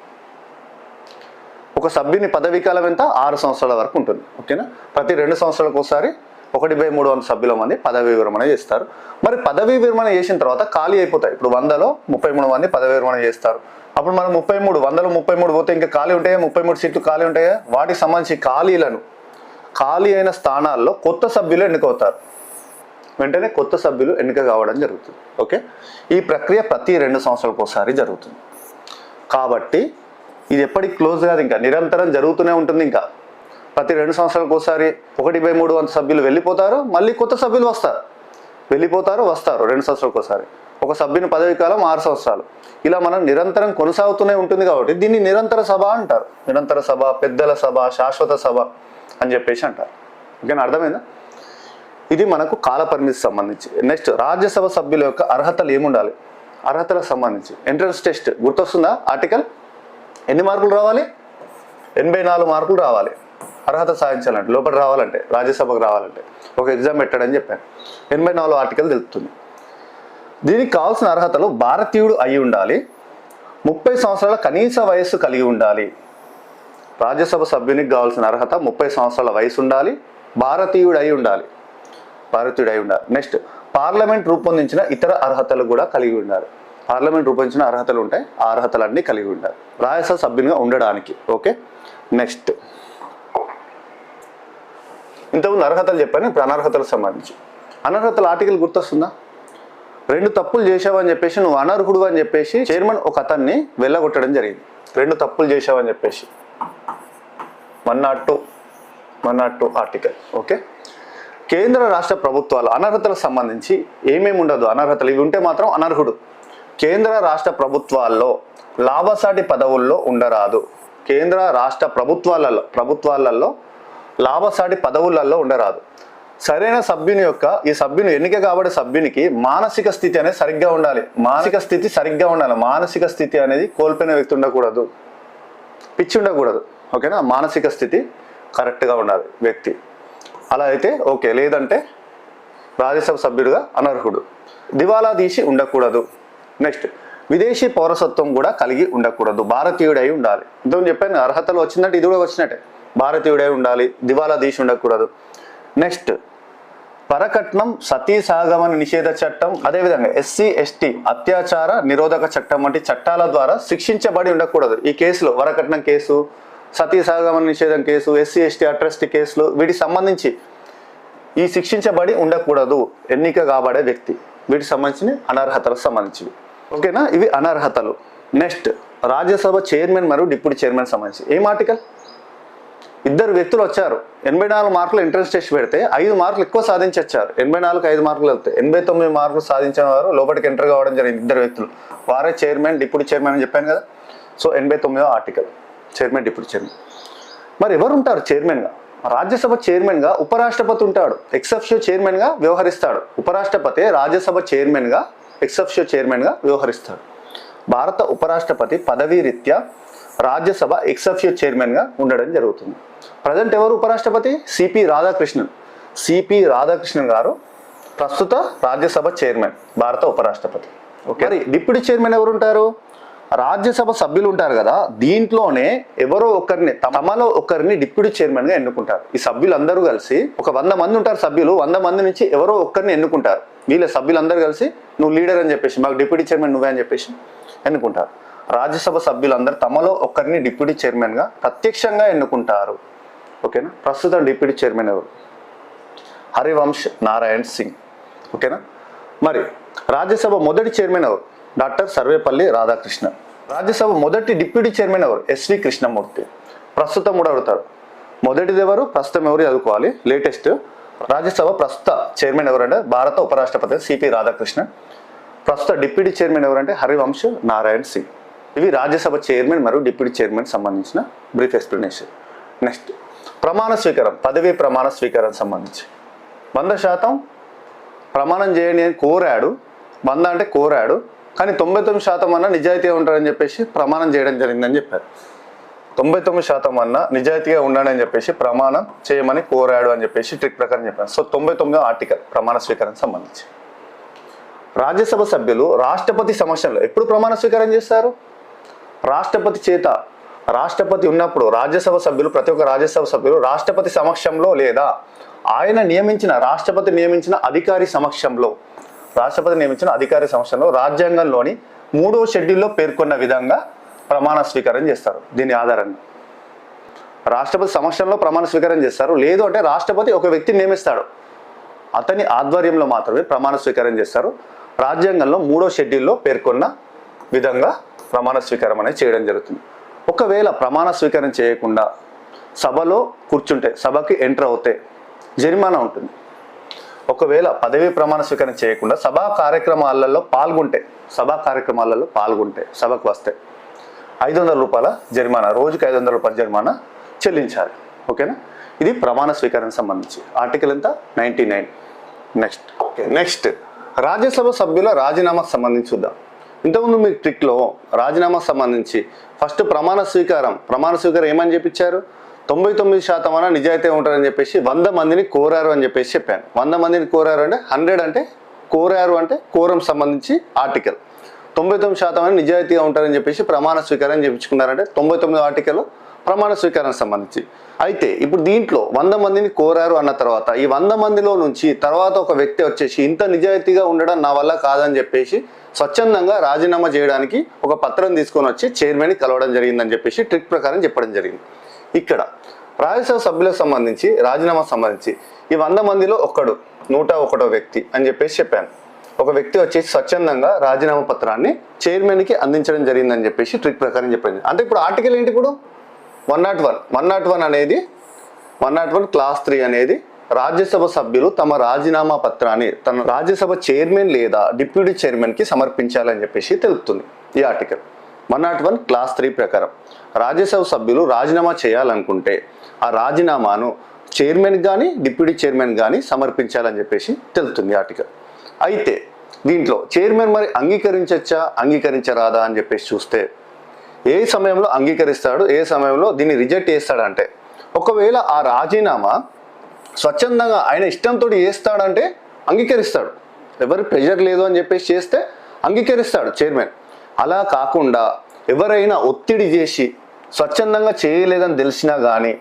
ఒక సభ్యుని పదవీ కాలం ఎంత? 6 సంవత్సరాల వరకు ఉంటుంది. ఓకేనా, ప్రతి 2 సంవత్సరాలకు ఒకసారి 1/3 వంతు సభ్యుల మంది పదవీ విరమణ చేస్తారు. మరి పదవీ విరమణ చేసిన తర్వాత ఖాళీ అయిపోతాయి. ఇప్పుడు 100లో 33 మంది పదవీ విరమణ చేస్తారు. అప్పుడు మనం 100లో 33 పోతే ఇంకా ఖాళీ ఉంటాయా? 33 సీట్లు ఖాళీ ఉంటాయా? వాటికి సంబంధించి ఖాళీ అయిన స్థానాల్లో కొత్త సభ్యులు ఎన్నికవుతారు. వెంటనే కొత్త సభ్యులు ఎన్నిక కావడం జరుగుతుంది. ఓకే, ఈ ప్రక్రియ ప్రతి 2 సంవత్సరాలకు ఒకసారి జరుగుతుంది. కాబట్టి ఇది ఎప్పటికి క్లోజ్ కాదు, ఇంకా నిరంతరం జరుగుతూనే ఉంటుంది. ఇంకా ప్రతి 2 సంవత్సరాలకు ఒకసారి 1/3 వంతు సభ్యులు వెళ్ళిపోతారు, మళ్ళీ కొత్త సభ్యులు వస్తారు. 2 సంవత్సరాలకు ఒకసారి. ఒక సభ్యుని పదవీ కాలం 6 సంవత్సరాలు. ఇలా మనం నిరంతరం కొనసాగుతూనే ఉంటుంది కాబట్టి దీన్ని నిరంతర సభ అంటారు. నిరంతర సభ, పెద్దల సభ, శాశ్వత సభ అని చెప్పేసి అంటారు. ఓకేనా, అర్థమైందా? ఇది మనకు కాల పరిమితికి సంబంధించి. నెక్స్ట్, రాజ్యసభ సభ్యుల యొక్క అర్హతలు ఏముండాలి? అర్హతలకు సంబంధించి ఎంట్రన్స్ టెస్ట్ గుర్తొస్తుందా? ఆర్టికల్ ఎన్ని మార్కులు రావాలి? 84 మార్కులు రావాలి. అర్హత సాధించాలంటే, లోపల రావాలంటే, రాజ్యసభకు రావాలంటే ఒక ఎగ్జామ్ పెట్టాడని చెప్పాను. 84 ఆర్టికల్ తెలుపుతుంది. దీనికి కావాల్సిన అర్హతలు భారతీయుడు అయి ఉండాలి, 30 సంవత్సరాల కనీస వయస్సు కలిగి ఉండాలి. రాజ్యసభ సభ్యునికి కావాల్సిన అర్హత 30 సంవత్సరాల వయసు ఉండాలి, భారతీయుడు అయి ఉండాలి. నెక్స్ట్, పార్లమెంట్ రూపొందించిన ఇతర అర్హతలు కూడా కలిగి ఉండాలి. పార్లమెంట్ రూపొందించిన అర్హతలు ఉంటాయి, ఆ అర్హతలన్నీ కలిగి ఉండాలి రాజ్యసభ సభ్యునిగా ఉండడానికి. ఓకే, నెక్స్ట్ ఇంతకుముందు అర్హతలు చెప్పాను, ఇప్పుడు అనర్హతలకు సంబంధించి. అనర్హతల ఆర్టికల్ గుర్తొస్తుందా? 2 తప్పులు చేసావని చెప్పేసి నువ్వు అనర్హుడు అని చెప్పేసి చైర్మన్ ఒక అతన్ని వెళ్ళగొట్టడం జరిగింది. 2 తప్పులు చేసావని చెప్పేసి 102 ఆర్టికల్. ఓకే, కేంద్ర రాష్ట్ర ప్రభుత్వాలు అనర్హతలకు సంబంధించి ఏమేమి ఉండదు, అనర్హతలు ఇవి ఉంటే మాత్రం అనర్హుడు. కేంద్ర రాష్ట్ర ప్రభుత్వాల్లో లాభసాటి పదవుల్లో ఉండరాదు. కేంద్ర రాష్ట్ర ప్రభుత్వాలలో లాభసాటి పదవులలో ఉండరాదు. సరైన సభ్యుని యొక్క ఈ సభ్యుని ఎన్నిక కాబడే సభ్యునికి మానసిక స్థితి అనేది సరిగ్గా ఉండాలి. మానసిక స్థితి అనేది కోల్పోయిన వ్యక్తి ఉండకూడదు, పిచ్చి ఉండకూడదు. ఓకేనా, మానసిక స్థితి కరెక్ట్గా ఉండాలి వ్యక్తి. అలా అయితే ఓకే, లేదంటే రాజ్యసభ సభ్యుడిగా అనర్హుడు. దివాలా తీసి ఉండకూడదు. నెక్స్ట్, విదేశీ పౌరసత్వం కూడా కలిగి ఉండకూడదు, భారతీయుడై ఉండాలి. ఇంతకు చెప్పాను, అర్హతలు వచ్చినట్టు ఇది కూడా వచ్చినట్టే, భారతీయుడై ఉండాలి, దివాలా తీసి ఉండకూడదు. నెక్స్ట్, పరకట్నం, సతీ సహగమన నిషేధ చట్టం, అదేవిధంగా ఎస్సీ ఎస్టీ అత్యాచార నిరోధక చట్టం వంటి చట్టాల ద్వారా శిక్షించబడి ఉండకూడదు. ఈ కేసులో వరకట్నం కేసు, సతీ సహగమన నిషేధం కేసు, ఎస్సీ ఎస్టీ అట్రాసిటీ కేసులు, వీటికి సంబంధించి ఈ శిక్షించబడి ఉండకూడదు ఎన్నిక కాబడే వ్యక్తి. వీటికి సంబంధించిన అనర్హతలకు సంబంధించివి. ఓకేనా, ఇవి అనర్హతలు. నెక్స్ట్, రాజ్యసభ చైర్మన్ మరియు డిప్యూటీ చైర్మన్ సంబంధించి ఏం ఆర్టికల్? 2 వ్యక్తులు వచ్చారు, 84 మార్కులు ఎంట్రన్స్ టెస్ట్ పెడితే 5 మార్కులు ఎక్కువ సాధించి వచ్చారు. 84కి 5 మార్కులు వెళ్తాయి, 89 మార్కులు సాధించిన వారు లోపలికి ఎంటర్ కావడం జరిగింది. 2 వ్యక్తులు, వారే చైర్మన్ డిప్యూటీ చైర్మన్ అని చెప్పాను కదా. సో 89వ ఆర్టికల్ చైర్మన్ డిప్యూటీ చైర్మన్. మరి ఎవరు ఉంటారు చైర్మన్గా? రాజ్యసభ చైర్మన్గా ఉపరాష్ట్రపతి ఉంటాడు, ఎక్సెప్షియో చైర్మన్గా వ్యవహరిస్తాడు. ఉపరాష్ట్రపతి రాజ్యసభ చైర్మన్గా ఎక్సెప్షియో చైర్మన్గా వ్యవహరిస్తాడు. భారత ఉపరాష్ట్రపతి పదవీ రీత్యా రాజ్యసభ ఎక్సెప్షియో చైర్మన్గా ఉండడం జరుగుతుంది. ప్రజెంట్ ఎవరు ఉపరాష్ట్రపతి? సిపి రాధాకృష్ణన్ గారు ప్రస్తుత రాజ్యసభ చైర్మన్, భారత ఉపరాష్ట్రపతి. ఓకే, మరి డిప్యూటీ చైర్మన్ ఎవరు ఉంటారు? రాజ్యసభ సభ్యులు ఉంటారు కదా, దీంట్లోనే ఎవరో ఒకరిని, తమలో ఒకరిని డిప్యూటీ చైర్మన్ గా ఎన్నుకుంటారు. ఈ సభ్యులందరూ కలిసి ఒక 100 మంది ఉంటారు సభ్యులు, 100 మంది నుంచి ఎవరో ఒక్కరిని ఎన్నుకుంటారు. వీళ్ళ సభ్యులందరూ కలిసి నువ్వు లీడర్ అని చెప్పేసి, మాకు డిప్యూటీ చైర్మన్ నువ్వే అని చెప్పేసి ఎన్నుకుంటారు. రాజ్యసభ సభ్యులందరూ తమలో ఒక్కరిని డిప్యూటీ చైర్మన్ గా ప్రత్యక్షంగా ఎన్నుకుంటారు. ఓకేనా, ప్రస్తుతం డిప్యూటీ చైర్మన్ ఎవరు? హరివంశ్ నారాయణ్ సింగ్. ఓకేనా, మరి రాజ్యసభ మొదటి చైర్మన్ ఎవరు? డాక్టర్ సర్వేపల్లి రాధాకృష్ణన్. రాజ్యసభ మొదటి డిప్యూటీ చైర్మన్ ఎవరు? ఎస్వి కృష్ణమూర్తి. ప్రస్తుతం కూడా అడుగుతారు, మొదటిది ఎవరు, ప్రస్తుతం ఎవరు చదువుకోవాలి. లేటెస్ట్ రాజ్యసభ ప్రస్తుత చైర్మన్ ఎవరంటే భారత ఉపరాష్ట్రపతి సిపి రాధాకృష్ణన్. ప్రస్తుత డిప్యూటీ చైర్మన్ ఎవరంటే హరివంశ్ నారాయణ్ సింగ్. ఇవి రాజ్యసభ చైర్మన్ మరియు డిప్యూటీ చైర్మన్ సంబంధించిన బ్రీఫ్ ఎక్స్ప్లెనేషన్. నెక్స్ట్, ప్రమాణ స్వీకారం, పదవీ ప్రమాణ స్వీకారం సంబంధించి 100% ప్రమాణం చేయండి అని కోరాడు. 100 అంటే కోరాడు, కానీ 99% అన్న నిజాయితీగా ఉంటారని చెప్పేసి ప్రమాణం చేయడం జరిగిందని చెప్పారు. 99% అన్న నిజాయితీగా ఉండాలని చెప్పేసి ప్రమాణం చేయమని కోరాడు అని చెప్పేసి ట్రిక్ ప్రకారం చెప్పారు. సో 99వ ఆర్టికల్ ప్రమాణ స్వీకారం సంబంధించి. రాజ్యసభ సభ్యులు రాష్ట్రపతి సమక్షంలో ఎప్పుడు ప్రమాణ స్వీకారం చేస్తారు? రాష్ట్రపతి చేత, రాష్ట్రపతి ఉన్నప్పుడు రాజ్యసభ సభ్యులు, ప్రతి ఒక్క రాజ్యసభ సభ్యులు రాష్ట్రపతి సమక్షంలో లేదా ఆయన నియమించిన, రాష్ట్రపతి నియమించిన అధికారి సమక్షంలో, రాజ్యాంగంలోని 3వ షెడ్యూల్లో పేర్కొన్న విధంగా ప్రమాణ స్వీకారం చేస్తారు. దీని ఆధారంగా రాష్ట్రపతి సమక్షంలో ప్రమాణ స్వీకారం చేస్తారు. లేదు అంటే రాష్ట్రపతి ఒక వ్యక్తిని నియమిస్తాడు, అతని ఆధ్వర్యంలో మాత్రమే ప్రమాణ స్వీకారం చేస్తారు. రాజ్యాంగంలో 3వ షెడ్యూల్లో పేర్కొన్న విధంగా ప్రమాణ స్వీకారం అనేది చేయడం జరుగుతుంది. ఒకవేళ ప్రమాణ స్వీకారం చేయకుండా సభలో కూర్చుంటే, సభకి ఎంటర్ అవుతే జరిమానా ఉంటుంది. ఒకవేళ పదవీ ప్రమాణ స్వీకారం చేయకుండా సభా కార్యక్రమాలలో పాల్గొంటే, సభకు వస్తే 500 రూపాయల జరిమానా, రోజుకి 500 రూపాయల జరిమానా చెల్లించాలి. ఓకేనా, ఇది ప్రమాణ స్వీకారానికి సంబంధించి ఆర్టికల్ ఎంత? 99. నెక్స్ట్ రాజ్యసభ సభ్యుల రాజీనామాకు సంబంధించి చూద్దాం. ఇంతకుముందు మీకు ట్రిక్లో రాజీనామాకు సంబంధించి ఫస్ట్ ప్రమాణ స్వీకారం ఏమని చెప్పించారు? 99% అన్న నిజాయితీ ఉంటారని చెప్పేసి 100 మందిని కోరారు అని చెప్పేసి చెప్పాను. 100 మందిని కోరారు అంటే 100 అంటే కోరారు అంటే కోరం సంబంధించి ఆర్టికల్. 99% అని నిజాయితీగా ఉంటారని చెప్పేసి ప్రమాణ స్వీకారం చేయించుకున్నారంటే 99 ఆర్టికల్ ప్రమాణ స్వీకారానికి సంబంధించి. అయితే ఇప్పుడు దీంట్లో 100 మందిని కోరారు అన్న తర్వాత ఈ 100 మందిలో నుంచి తర్వాత ఒక వ్యక్తి వచ్చేసి ఇంత నిజాయితీగా ఉండడం నా వల్ల కాదని చెప్పేసి స్వచ్ఛందంగా రాజీనామా చేయడానికి ఒక పత్రం తీసుకొని వచ్చి చైర్మన్ని కలవడం జరిగిందని చెప్పేసి ట్రిక్ ప్రకారం చెప్పడం జరిగింది. ఇక్కడ రాజ్యసభ సభ్యులకు సంబంధించి రాజీనామా సంబంధించి ఈ 100 మందిలో 101వ వ్యక్తి అని చెప్పేసి చెప్పాను. ఒక వ్యక్తి వచ్చేసి స్వచ్ఛందంగా రాజీనామా పత్రాన్ని చైర్మన్కి అందించడం జరిగిందని చెప్పేసి ట్రిక్ ప్రకారం చెప్పింది. అంటే ఇప్పుడు ఆర్టికల్ ఏంటి? ఇప్పుడు 101 అనేది 101 క్లాస్ 3 అనేది రాజ్యసభ సభ్యులు తమ రాజీనామా పత్రాన్ని తన రాజ్యసభ చైర్మన్ లేదా డిప్యూటీ చైర్మన్కి సమర్పించాలని చెప్పేసి తెలుపుతుంది ఈ ఆర్టికల్. 101 క్లాస్ 3 ప్రకారం రాజ్యసభ సభ్యులు రాజీనామా చేయాలనుకుంటే ఆ రాజీనామాను చైర్మన్ కానీ డిప్యూటీ చైర్మన్ కానీ సమర్పించాలని చెప్పేసి తెలుపుతుంది ఆర్టికల్. అయితే దీంట్లో చైర్మన్ మరి అంగీకరించచ్చా అంగీకరించరాదా అని చెప్పేసి చూస్తే ఏ సమయంలో అంగీకరిస్తాడు, ఏ సమయంలో దీన్ని రిజెక్ట్ చేస్తాడంటే ఒకవేళ ఆ రాజీనామా స్వచ్ఛందంగా ఆయన ఇష్టంతో చేస్తాడంటే అంగీకరిస్తాడు. ఎవరి ప్రెషర్ లేదు అని చెప్పేసి చేస్తే అంగీకరిస్తాడు చైర్మన్. అలా కాకుండా ఎవరైనా ఒత్తిడి చేసి స్వచ్ఛందంగా చేయలేదని తెలిసినా కానీ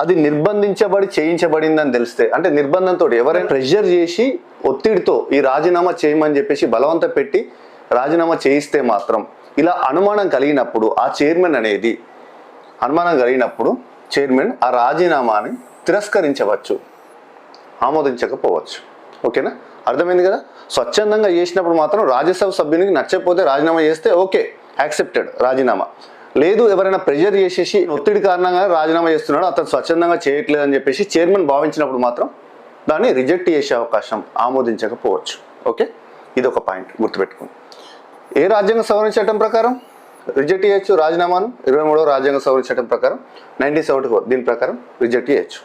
అది నిర్బంధించబడి చేయించబడిందని తెలిస్తే, అంటే నిర్బంధంతో ఎవరైనా ప్రెషర్ చేసి ఒత్తిడితో ఈ రాజీనామా చేయమని చెప్పేసి బలవంత పెట్టి రాజీనామా చేయిస్తే మాత్రం ఇలా అనుమానం కలిగినప్పుడు ఆ చైర్మన్ అనేది చైర్మన్ ఆ రాజీనామాని తిరస్కరించవచ్చు, ఆమోదించకపోవచ్చు. ఓకేనా? అర్థమైంది కదా? స్వచ్ఛందంగా చేసినప్పుడు మాత్రం రాజ్యసభ సభ్యునికి నచ్చకపోతే రాజీనామా చేస్తే ఓకే, యాక్సెప్టెడ్ రాజీనామా. లేదు ఎవరైనా ప్రెషర్ చేసేసి ఒత్తిడి కారణంగా రాజీనామా చేస్తున్నాడు, అతను స్వచ్ఛందంగా చేయట్లేదు అని చెప్పేసి చైర్మన్ భావించినప్పుడు మాత్రం దాన్ని రిజెక్ట్ చేసే అవకాశం, ఆమోదించకపోవచ్చు. ఓకే, ఇది ఒక పాయింట్ గుర్తుపెట్టుకోండి. ఏ రాజ్యాంగ సవరణ చట్టం ప్రకారం రిజెక్ట్ చేయొచ్చు రాజీనామాను? 23వ రాజ్యాంగ సవరణ చట్టం ప్రకారం 1974 దీని ప్రకారం రిజెక్ట్ చేయొచ్చు.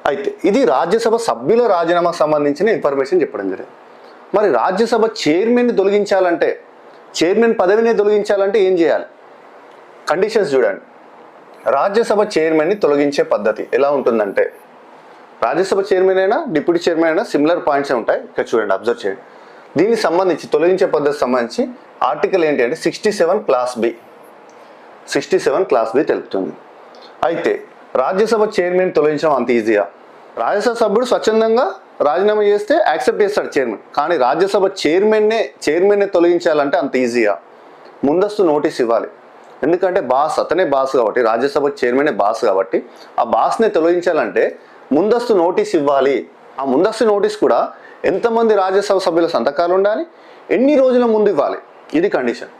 అయితే ఇది రాజ్యసభ సభ్యుల రాజీనామాకు సంబంధించిన ఇన్ఫర్మేషన్ చెప్పడం జరిగింది. మరి రాజ్యసభ చైర్మన్ని తొలగించాలంటే, చైర్మన్ పదవిని తొలగించాలంటే ఏం చేయాలి? కండిషన్స్ చూడండి. రాజ్యసభ చైర్మన్ని తొలగించే పద్ధతి ఎలా ఉంటుందంటే, రాజ్యసభ చైర్మన్ అయినా డిప్యూటీ చైర్మన్ అయినా సిమిలర్ పాయింట్స్ ఉంటాయి. ఇక్కడ చూడండి, అబ్జర్వ్ చేయండి. దీనికి సంబంధించి తొలగించే పద్ధతి సంబంధించి ఆర్టికల్ ఏంటి అంటే 67 క్లాస్ బి 67 క్లాస్ బి తెలుపుతుంది. అయితే రాజ్యసభ చైర్మన్ తొలగించడం అంత ఈజీగా? రాజ్యసభ సభ్యుడు స్వచ్ఛందంగా రాజీనామా చేస్తే యాక్సెప్ట్ చేస్తాడు చైర్మన్, కానీ రాజ్యసభ చైర్మన్నే తొలగించాలంటే అంత ఈజీగా? ముందస్తు నోటీస్ ఇవ్వాలి. ఎందుకంటే అతనే బాస్ కాబట్టి, రాజ్యసభ చైర్మనే బాస్ కాబట్టి ఆ బాస్ని తొలగించాలంటే ముందస్తు నోటీస్ ఇవ్వాలి. ఆ ముందస్తు నోటీస్ కూడా ఎంతమంది రాజ్యసభ సభ్యుల సంతకాలు ఉండాలి, ఎన్ని రోజుల ముందు ఇవ్వాలి, ఇది కండిషన్.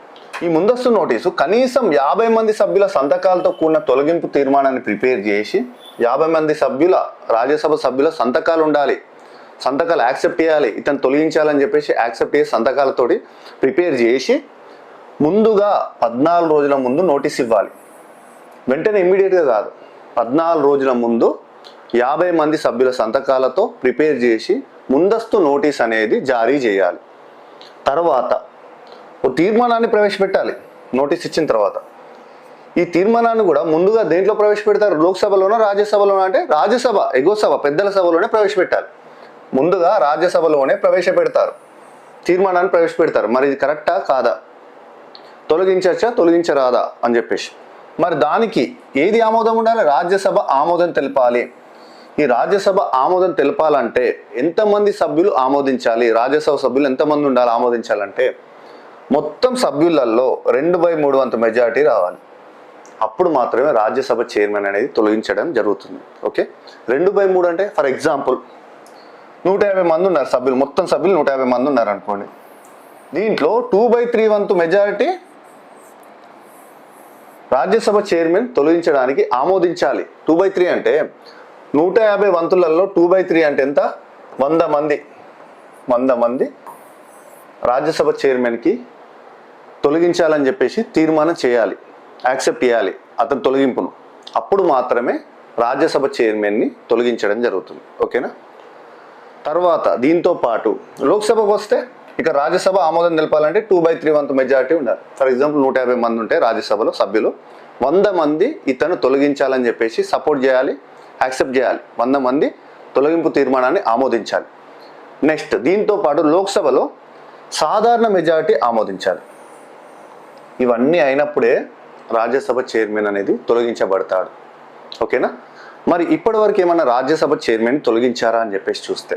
ఈ ముందస్తు నోటీసు కనీసం 50 మంది సభ్యుల సంతకాలతో కూడిన తొలగింపు తీర్మానాన్ని ప్రిపేర్ చేసి 50 మంది రాజ్యసభ సభ్యుల సంతకాలు ఉండాలి, సంతకాలు యాక్సెప్ట్ చేయాలి, ఇతను తొలగించాలని చెప్పేసి యాక్సెప్ట్ చేసి సంతకాలతోటి ప్రిపేర్ చేసి ముందుగా 14 రోజుల ముందు నోటీస్ ఇవ్వాలి. వెంటనే ఇమ్మీడియట్గా కాదు, 14 రోజుల ముందు 50 మంది సభ్యుల సంతకాలతో ప్రిపేర్ చేసి ముందస్తు నోటీస్ అనేది జారీ చేయాలి. తర్వాత ఓ తీర్మానాన్ని ప్రవేశపెట్టాలి. నోటీస్ ఇచ్చిన తర్వాత ఈ తీర్మానాన్ని కూడా ముందుగా దేంట్లో ప్రవేశపెడతారు? లోక్సభలోనో రాజ్యసభలోనో? అంటే రాజ్యసభ, ఎగువ సభ, పెద్దల సభలోనే ప్రవేశపెట్టాలి. ముందుగా రాజ్యసభలోనే ప్రవేశపెడతారు, తీర్మానాన్ని ప్రవేశపెడతారు. మరి ఇది కరెక్టా కాదా, తొలగించచ్చా తొలగించరాదా అని చెప్పేసి. మరి దానికి ఏది ఆమోదం ఉండాలి? రాజ్యసభ ఆమోదం తెలపాలి. ఈ రాజ్యసభ ఆమోదం తెలపాలంటే ఎంతమంది సభ్యులు ఆమోదించాలి? రాజ్యసభ సభ్యులు ఎంతమంది ఉండాలి ఆమోదించాలంటే మొత్తం సభ్యులలో 2/3 వంతు మెజారిటీ రావాలి. అప్పుడు మాత్రమే రాజ్యసభ చైర్మన్ అనేది తొలగించడం జరుగుతుంది. ఓకే, 2/3 అంటే ఫర్ ఎగ్జాంపుల్ 150 మంది ఉన్నారు సభ్యులు, మొత్తం సభ్యులు 150 మంది ఉన్నారు అనుకోండి. దీంట్లో 2/3 వంతు మెజారిటీ రాజ్యసభ చైర్మన్ తొలగించడానికి ఆమోదించాలి. 2/3 అంటే 150 వంతులలో 2/3 అంటే ఎంత? 100 మంది రాజ్యసభ చైర్మన్కి తొలగించాలని చెప్పేసి తీర్మానం చేయాలి, యాక్సెప్ట్ చేయాలి అతని తొలగింపును. అప్పుడు మాత్రమే రాజ్యసభ చైర్మన్ని తొలగించడం జరుగుతుంది. ఓకేనా? తర్వాత దీంతో పాటు లోక్సభకు వస్తే ఇక రాజ్యసభ ఆమోదం తెలపాలంటే 2/3 వంతు మెజారిటీ ఉండాలి. ఫర్ ఎగ్జాంపుల్ 150 మంది ఉంటే రాజ్యసభలో సభ్యులు 100 మంది ఇతను తొలగించాలని చెప్పేసి సపోర్ట్ చేయాలి, యాక్సెప్ట్ చేయాలి. 100 మంది తొలగింపు తీర్మానాన్ని ఆమోదించాలి. నెక్స్ట్ దీంతో పాటు లోక్సభలో సాధారణ మెజారిటీ ఆమోదించాలి. ఇవన్నీ అయినప్పుడే రాజ్యసభ చైర్మన్ అనేది తొలగించబడతాడు. ఓకేనా? మరి ఇప్పటి వరకు ఏమన్నా రాజ్యసభ చైర్మన్ తొలగించారా అని చెప్పేసి చూస్తే,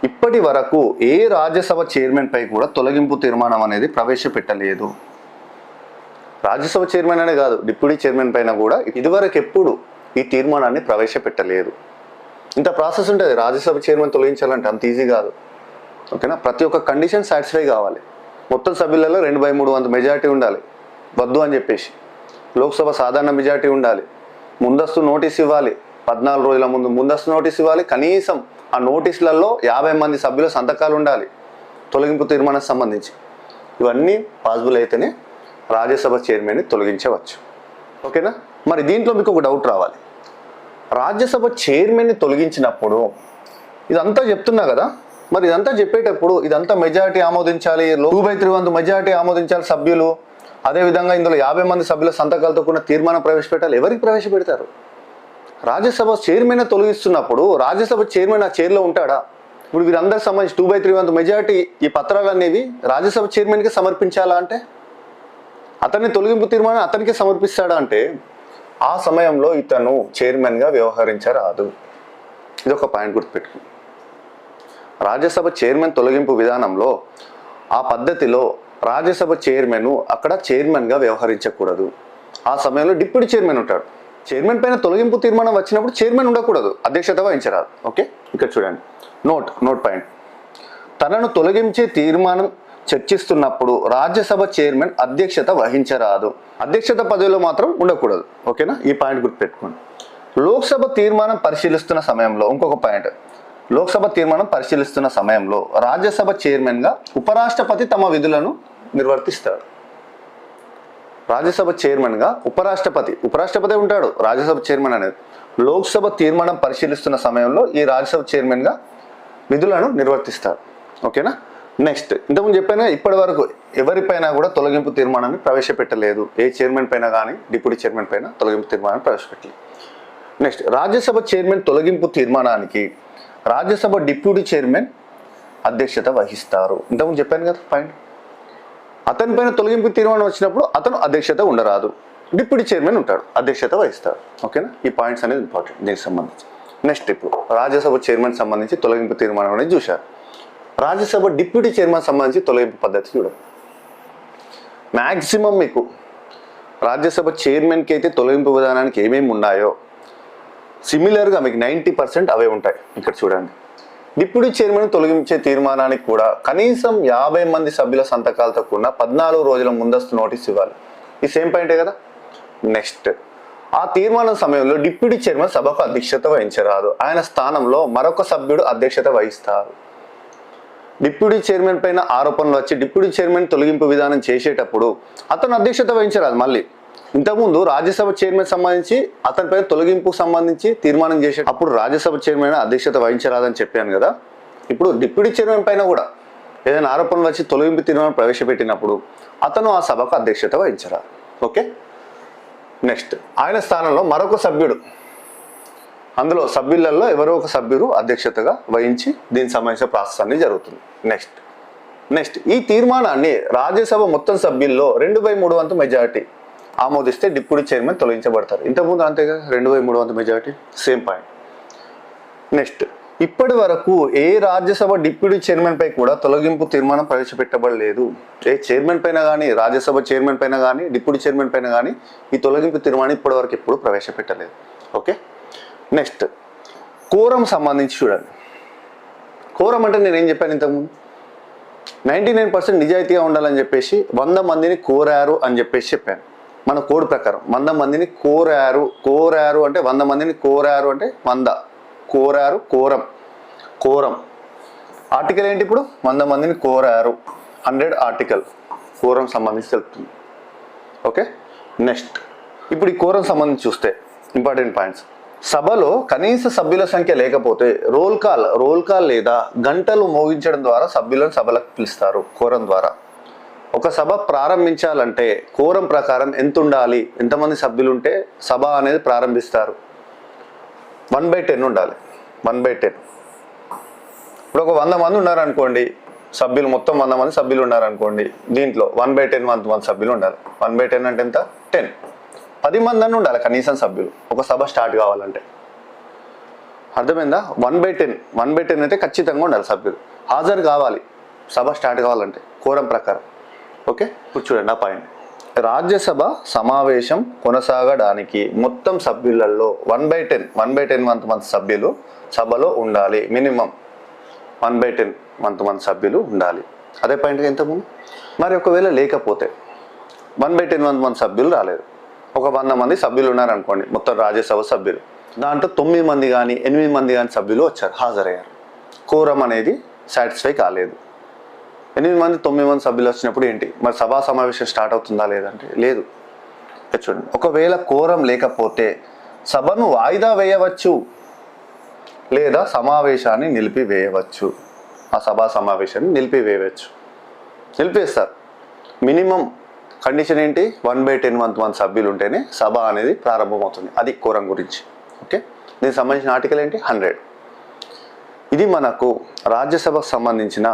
ఇప్పటి వరకు ఏ రాజ్యసభ చైర్మన్ పై కూడా తొలగింపు తీర్మానం అనేది ప్రవేశపెట్టలేదు. రాజ్యసభ చైర్మన్ అనే కాదు, డిప్యూటీ చైర్మన్ పైన కూడా ఇదివరకు ఎప్పుడు ఈ తీర్మానాన్ని ప్రవేశపెట్టలేదు. ఇంత ప్రాసెస్ ఉంటుంది. రాజ్యసభ చైర్మన్ తొలగించాలంటే అంత ఈజీ కాదు. ఓకేనా? ప్రతి ఒక్క కండిషన్ సాటిస్ఫై కావాలి. మొత్తం సభ్యులలో 2/3 వంతు మెజారిటీ ఉండాలి వద్దు అని చెప్పేసి. లోక్సభ సాధారణ మెజారిటీ ఉండాలి. ముందస్తు నోటీస్ ఇవ్వాలి. 14 రోజుల ముందు ముందస్తు నోటీస్ ఇవ్వాలి. కనీసం ఆ నోటీసులలో 50 మంది సభ్యుల సంతకాలు ఉండాలి తొలగింపు తీర్మానానికి సంబంధించి. ఇవన్నీ పాసిబుల్ అయితేనే రాజ్యసభ చైర్మన్ని తొలగించవచ్చు. ఓకేనా? మరి దీంట్లో మీకు ఒక డౌట్ రావాలి. రాజ్యసభ చైర్మన్ని తొలగించినప్పుడు ఇదంతా చెప్తున్నా కదా, మరి ఇదంతా చెప్పేటప్పుడు ఇదంతా మెజారిటీ ఆమోదించాలి, 2/3 వంతు మెజారిటీ ఆమోదించాలి సభ్యులు. అదేవిధంగా ఇందులో 50 మంది సభ్యుల సంతకాలతో కూడిన తీర్మానం ప్రవేశపెట్టాలి. ఎవరికి ప్రవేశపెడతారు? రాజ్యసభ చైర్మన్ తొలగిస్తున్నప్పుడు రాజ్యసభ చైర్మన్ ఆ చైర్లో ఉంటాడా? ఇప్పుడు వీరందరికి సంబంధించి 2/3 వంతు మెజారిటీ ఈ పత్రాలు అనేవి రాజ్యసభ చైర్మన్కి సమర్పించాలా అంటే, అతన్ని తొలగింపు తీర్మానం అతనికి సమర్పిస్తాడా అంటే, ఆ సమయంలో ఇతను చైర్మన్గా వ్యవహరించరాదు. ఇది ఒక పాయింట్ గుర్తుపెట్టుకుని. రాజ్యసభ చైర్మన్ తొలగింపు విధానంలో ఆ పద్ధతిలో రాజ్యసభ చైర్మన్ అక్కడ చైర్మన్గా వ్యవహరించకూడదు. ఆ సమయంలో డిప్యూటీ చైర్మన్ ఉంటాడు. చైర్మన్ పైన తొలగింపు తీర్మానం వచ్చినప్పుడు చైర్మన్ ఉండకూడదు, అధ్యక్షత వహించరాదు. ఓకే, ఇక్కడ చూడండి. Note point. తనను తొలగించే తీర్మానం చర్చిస్తున్నప్పుడు రాజ్యసభ చైర్మన్ అధ్యక్షత వహించరాదు. అధ్యక్షత పదవిలో మాత్రం ఉండకూడదు. ఓకేనా? ఈ పాయింట్ గుర్తుపెట్టుకోండి. లోక్సభ తీర్మానం పరిశీలిస్తున్న సమయంలో ఇంకొక పాయింట్. లోక్సభ తీర్మానం పరిశీలిస్తున్న సమయంలో రాజ్యసభ చైర్మన్గా ఉపరాష్ట్రపతి తమ విధులను నిర్వర్తిస్తాడు. రాజ్యసభ చైర్మన్గా ఉపరాష్ట్రపతి ఉంటాడు. రాజ్యసభ చైర్మన్ అనేది లోక్సభ తీర్మానం పరిశీలిస్తున్న సమయంలో ఈ రాజ్యసభ చైర్మన్గా విధులను నిర్వర్తిస్తాడు. ఓకేనా? నెక్స్ట్ ఇంతకుముందు చెప్పాను, ఇప్పటి వరకు ఎవరిపైన కూడా తొలగింపు తీర్మానాన్ని ప్రవేశపెట్టలేదు. ఏ చైర్మన్ పైన కానీ డిప్యూటీ చైర్మన్ పైన తొలగింపు తీర్మానాన్ని ప్రవేశపెట్టలేదు. నెక్స్ట్ రాజ్యసభ చైర్మన్ తొలగింపు తీర్మానానికి రాజ్యసభ డిప్యూటీ చైర్మన్ అధ్యక్షత వహిస్తారు. ఇంతకుముందు చెప్పాను కదా పాయింట్. అతని పైన తొలగింపు తీర్మానం వచ్చినప్పుడు అతను అధ్యక్షత ఉండరాదు, డిప్యూటీ చైర్మన్ ఉంటాడు, అధ్యక్షత వహిస్తాడు. ఓకేనా? ఈ పాయింట్స్ అనేది ఇంపార్టెంట్ దీనికి సంబంధించి. నెక్స్ట్ ఇప్పుడు రాజ్యసభ చైర్మన్ సంబంధించి తొలగింపు తీర్మానం అనేది చూశారు. రాజ్యసభ డిప్యూటీ చైర్మన్ సంబంధించి తొలగింపు పద్ధతి చూడండి. మ్యాక్సిమం మీకు రాజ్యసభ చైర్మన్కి అయితే తొలగింపు విధానానికి ఏమేమి ఉన్నాయో సిమిలర్గా మీకు 90% అవే ఉంటాయి. ఇక్కడ చూడండి. డిప్యూటీ చైర్మన్ తొలగించే తీర్మానానికి కూడా కనీసం 50 మంది సభ్యుల సంతకాలతో కూడిన 14 రోజుల ముందస్తు నోటీస్ ఇవ్వాలి. ఈ సేమ్ పాయింటే కదా. నెక్స్ట్ ఆ తీర్మానం సమయంలో డిప్యూటీ చైర్మన్ సభకు అధ్యక్షత వహించరాదు. ఆయన స్థానంలో మరొక సభ్యుడు అధ్యక్షత వహిస్తారు. డిప్యూటీ చైర్మన్ పైన ఆరోపణలు వచ్చి డిప్యూటీ చైర్మన్ తొలగింపు విధానం చేసేటప్పుడు అతను అధ్యక్షత వహించరాదు. మళ్ళీ ఇంతకుముందు రాజ్యసభ చైర్మన్ సంబంధించి అతనిపైన తొలగింపుకు సంబంధించి తీర్మానం చేసే అప్పుడు రాజ్యసభ చైర్మన్ అధ్యక్షత వహించరాదని చెప్పాను కదా. ఇప్పుడు డిప్యూటీ చైర్మన్ పైన కూడా ఏదైనా ఆరోపణలు వచ్చి తొలగింపు తీర్మానం ప్రవేశపెట్టినప్పుడు అతను ఆ సభకు అధ్యక్షత వహించరాదు. ఓకే. నెక్స్ట్ ఆయన స్థానంలో మరొక సభ్యుడు, అందులో సభ్యులలో ఎవరో ఒక సభ్యుడు అధ్యక్షతగా వహించి దీనికి సంబంధించిన ప్రాసెస్ అన్ని జరుగుతుంది. నెక్స్ట్ ఈ తీర్మానాన్ని రాజ్యసభ మొత్తం సభ్యుల్లో 2/3 వంతు మెజారిటీ ఆమోదిస్తే డిప్యూటీ చైర్మన్ తొలగించబడతారు. ఇంతకుముందు అంతే కదా, 2/3 వంతు మెజారిటీ. Same point. నెక్స్ట్ ఇప్పటి వరకు ఏ రాజ్యసభ డిప్యూటీ చైర్మన్ పై కూడా తొలగింపు తీర్మానం ప్రవేశపెట్టబడలేదు. ఏ చైర్మన్ పైన కానీ, రాజ్యసభ చైర్మన్ పైన కానీ, డిప్యూటీ చైర్మన్ పైన కానీ ఈ తొలగింపు తీర్మానం ఇప్పటి వరకు ఎప్పుడు ప్రవేశపెట్టలేదు. ఓకే. నెక్స్ట్ కోరం సంబంధించి చూడండి. కోరం అంటే నేను ఏం చెప్పాను ఇంతకుముందు, 99% నిజాయితీగా ఉండాలని చెప్పేసి 100 మందిని కోరారు అని చెప్పేసి చెప్పాను. మన కోడ్ ప్రకారం 100 మందిని కోరారు అంటే 100 మందిని కోరారు అంటే 100 కోరారు. కోరం ఆర్టికల్ ఏంటి? ఇప్పుడు 100 మందిని కోరారు, 100 ఆర్టికల్ కోరం సంబంధించి తెలుపుతుంది. ఓకే. నెక్స్ట్ ఇప్పుడు ఈ కోరం సంబంధించి చూస్తే ఇంపార్టెంట్ పాయింట్స్. సభలో కనీస సభ్యుల సంఖ్య లేకపోతే రోల్ కాల్ లేదా గంటలు మోగించడం ద్వారా సభ్యులను సభలకు పిలుస్తారు కోరం ద్వారా. ఒక సభ ప్రారంభించాలంటే కోరం ప్రకారం ఎంత ఉండాలి, ఎంతమంది సభ్యులు ఉంటే సభ అనేది ప్రారంభిస్తారు? 1/10 ఉండాలి. 1/10. ఇప్పుడు ఒక 100 మంది ఉన్నారనుకోండి సభ్యులు, మొత్తం 100 మంది సభ్యులు ఉన్నారనుకోండి, దీంట్లో 1/10 1 సభ్యులు ఉండాలి. 1/10 అంటే ఎంత? 10. 10 మంది అని ఉండాలి కనీసం సభ్యులు ఒక సభ స్టార్ట్ కావాలంటే. అర్థమైందా? 1/10 అయితే ఖచ్చితంగా ఉండాలి సభ్యులు, హాజరు కావాలి సభ స్టార్ట్ కావాలంటే కోరం ప్రకారం. ఓకే, ఇప్పుడు చూడండి ఆ పాయింట్. రాజ్యసభ సమావేశం కొనసాగడానికి మొత్తం సభ్యులలో 1/10 మంది సభ్యులు సభలో ఉండాలి. మినిమం 1/10 మంది సభ్యులు ఉండాలి. అదే పాయింట్ ఇంతకుముందు. మరి ఒకవేళ లేకపోతే 1/10 మంది సభ్యులు రాలేదు, ఒక 100 మంది సభ్యులు ఉన్నారనుకోండి మొత్తం రాజ్యసభ సభ్యులు, దాంట్లో 9 మంది కానీ 8 మంది కానీ సభ్యులు వచ్చారు, హాజరయ్యారు. కోరం అనేది సాటిస్ఫై కాలేదు. 8 మంది 9 మంది సభ్యులు వచ్చినప్పుడు ఏంటి మరి సభా సమావేశం స్టార్ట్ అవుతుందా లేదంటే లేదు. చూడండి, ఒకవేళ కోరం లేకపోతే సభను వాయిదా వేయవచ్చు లేదా సమావేశాన్ని నిలిపివేయవచ్చు. ఆ సభా సమావేశాన్ని నిలిపివేస్తారు. మినిమం కండిషన్ ఏంటి? 1/10 మంది సభ్యులు ఉంటేనే సభ అనేది ప్రారంభమవుతుంది. అది కోరం గురించి. ఓకే, దీనికి సంబంధించిన ఆర్టికల్ ఏంటి? 100. ఇది మనకు రాజ్యసభకు సంబంధించిన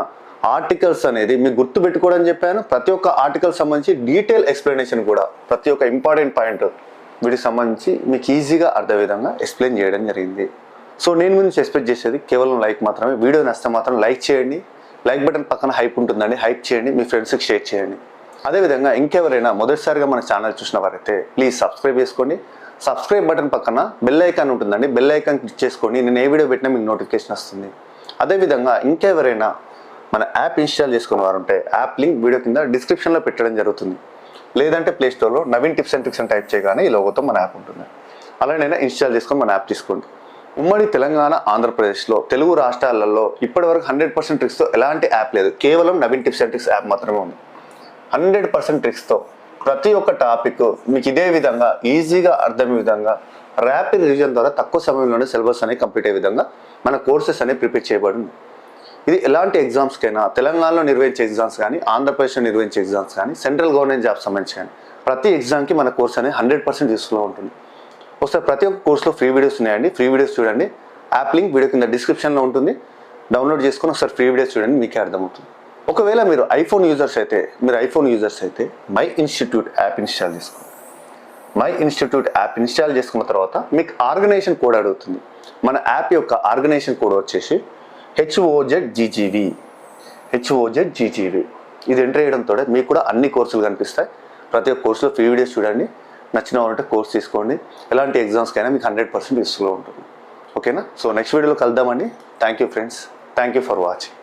ఆర్టికల్స్ అనేది మీకు గుర్తు పెట్టుకోవడం చెప్పాను. ప్రతి ఒక్క ఆర్టికల్ సంబంధించి డీటెయిల్ ఎక్స్ప్లెనేషన్ కూడా, ప్రతి ఒక్క ఇంపార్టెంట్ పాయింట్ వీటికి సంబంధించి మీకు ఈజీగా అర్థ విధంగా ఎక్స్ప్లెయిన్ చేయడం జరిగింది. సో నేను గురించి ఎక్స్పెక్ట్ చేసేది కేవలం లైక్ మాత్రమే. వీడియో నచ్చితే మాత్రం లైక్ చేయండి. లైక్ బటన్ పక్కన హైప్ ఉంటుందండి, హైప్ చేయండి, మీ ఫ్రెండ్స్కి షేర్ చేయండి. అదేవిధంగా ఇంకెవరైనా మొదటిసారిగా మన ఛానల్ చూసిన వారైతే ప్లీజ్ సబ్స్క్రైబ్ చేసుకోండి. సబ్స్క్రైబ్ బటన్ పక్కన బెల్ ఐకాన్ ఉంటుందండి, బెల్ ఐకాన్ క్లిక్ చేసుకోండి. నేను ఏ వీడియో పెట్టినా మీకు నోటిఫికేషన్ వస్తుంది. అదేవిధంగా ఇంకెవరైనా మన యాప్ ఇన్స్టాల్ చేసుకున్న వారు ఉంటే యాప్ లింక్ వీడియో కింద డిస్క్రిప్షన్లో పెట్టడం జరుగుతుంది. లేదంటే ప్లేస్టోర్లో నవీన్ టిప్స్ అండ్ ట్రిక్స్ అని టైప్ చేయగానే ఈ లోగోతో మన యాప్ ఉంటుంది. అలానైనా ఇన్స్టాల్ చేసుకొని మన యాప్ తీసుకోండి. ఉమ్మడి తెలంగాణ, ఆంధ్రప్రదేశ్లో, తెలుగు రాష్ట్రాలలో ఇప్పటివరకు 100% ట్రిక్స్తో ఎలాంటి యాప్ లేదు. కేవలం Naveen tips and tricks app మాత్రమే ఉంది. 100% ట్రిక్స్తో ప్రతి ఒక్క టాపిక్ మీకు ఇదే విధంగా ఈజీగా అర్థమయ్యే విధంగా ర్యాపిడ్ రివిజన్ ద్వారా తక్కువ సమయంలోనే సిలబస్ అనేది కంప్లీట్ అయ్యే విధంగా మన కోర్సెస్ అనేవి ప్రిపేర్ చేయబడింది. ఇది ఎలాంటి ఎగ్జామ్స్కైనా, తెలంగాణలో నిర్వహించే ఎగ్జామ్స్ కానీ, ఆంధ్రప్రదేశ్లో నిర్వహించే ఎగ్జామ్స్ కానీ, సెంట్రల్ గవర్నమెంట్ జాబ్స్ సంబంధించి కానీ ప్రతి ఎగ్జామ్కి మన కోర్స్ అనేది 100% యూస్ఫుల్గా ఉంటుంది. ఒకసారి ప్రతి ఒక్క కోర్సులో ఫ్రీ వీడియోస్ ఉన్నాయండి. ఫ్రీ వీడియోస్ చూడండి. యాప్ లింక్ వీడియో కింద డిస్క్రిప్షన్లో ఉంటుంది. డౌన్లోడ్ చేసుకొని ఒకసారి ఫ్రీ వీడియోస్ చూడండి, మీకే అర్థమవుతుంది. ఒకవేళ మీరు ఐఫోన్ యూజర్స్ అయితే మై ఇన్స్టిట్యూట్ యాప్ ఇన్స్టాల్ చేసుకోండి. మై ఇన్స్టిట్యూట్ యాప్ ఇన్స్టాల్ చేసుకున్న తర్వాత మీకు ఆర్గనైజేషన్ కోడ్ అడుగుతుంది. మన యాప్ యొక్క ఆర్గనైజేషన్ కోడ్ వచ్చేసి HOZGGV. ఇది ఎంటర్ చేయడంతో మీకు కూడా అన్ని కోర్సులు కనిపిస్తాయి. ప్రతి ఒక్క కోర్సులో ఫ్రీ వీడియోస్ చూడండి. నచ్చిన వాళ్ళంటే కోర్స్ తీసుకోండి. ఎలాంటి ఎగ్జామ్స్కైనా మీకు 100% యూస్ఫుల్గా ఉంటుంది. ఓకేనా? సో నెక్స్ట్ వీడియోలో కలుద్దామండి. Thank you friends. Thank you for watching.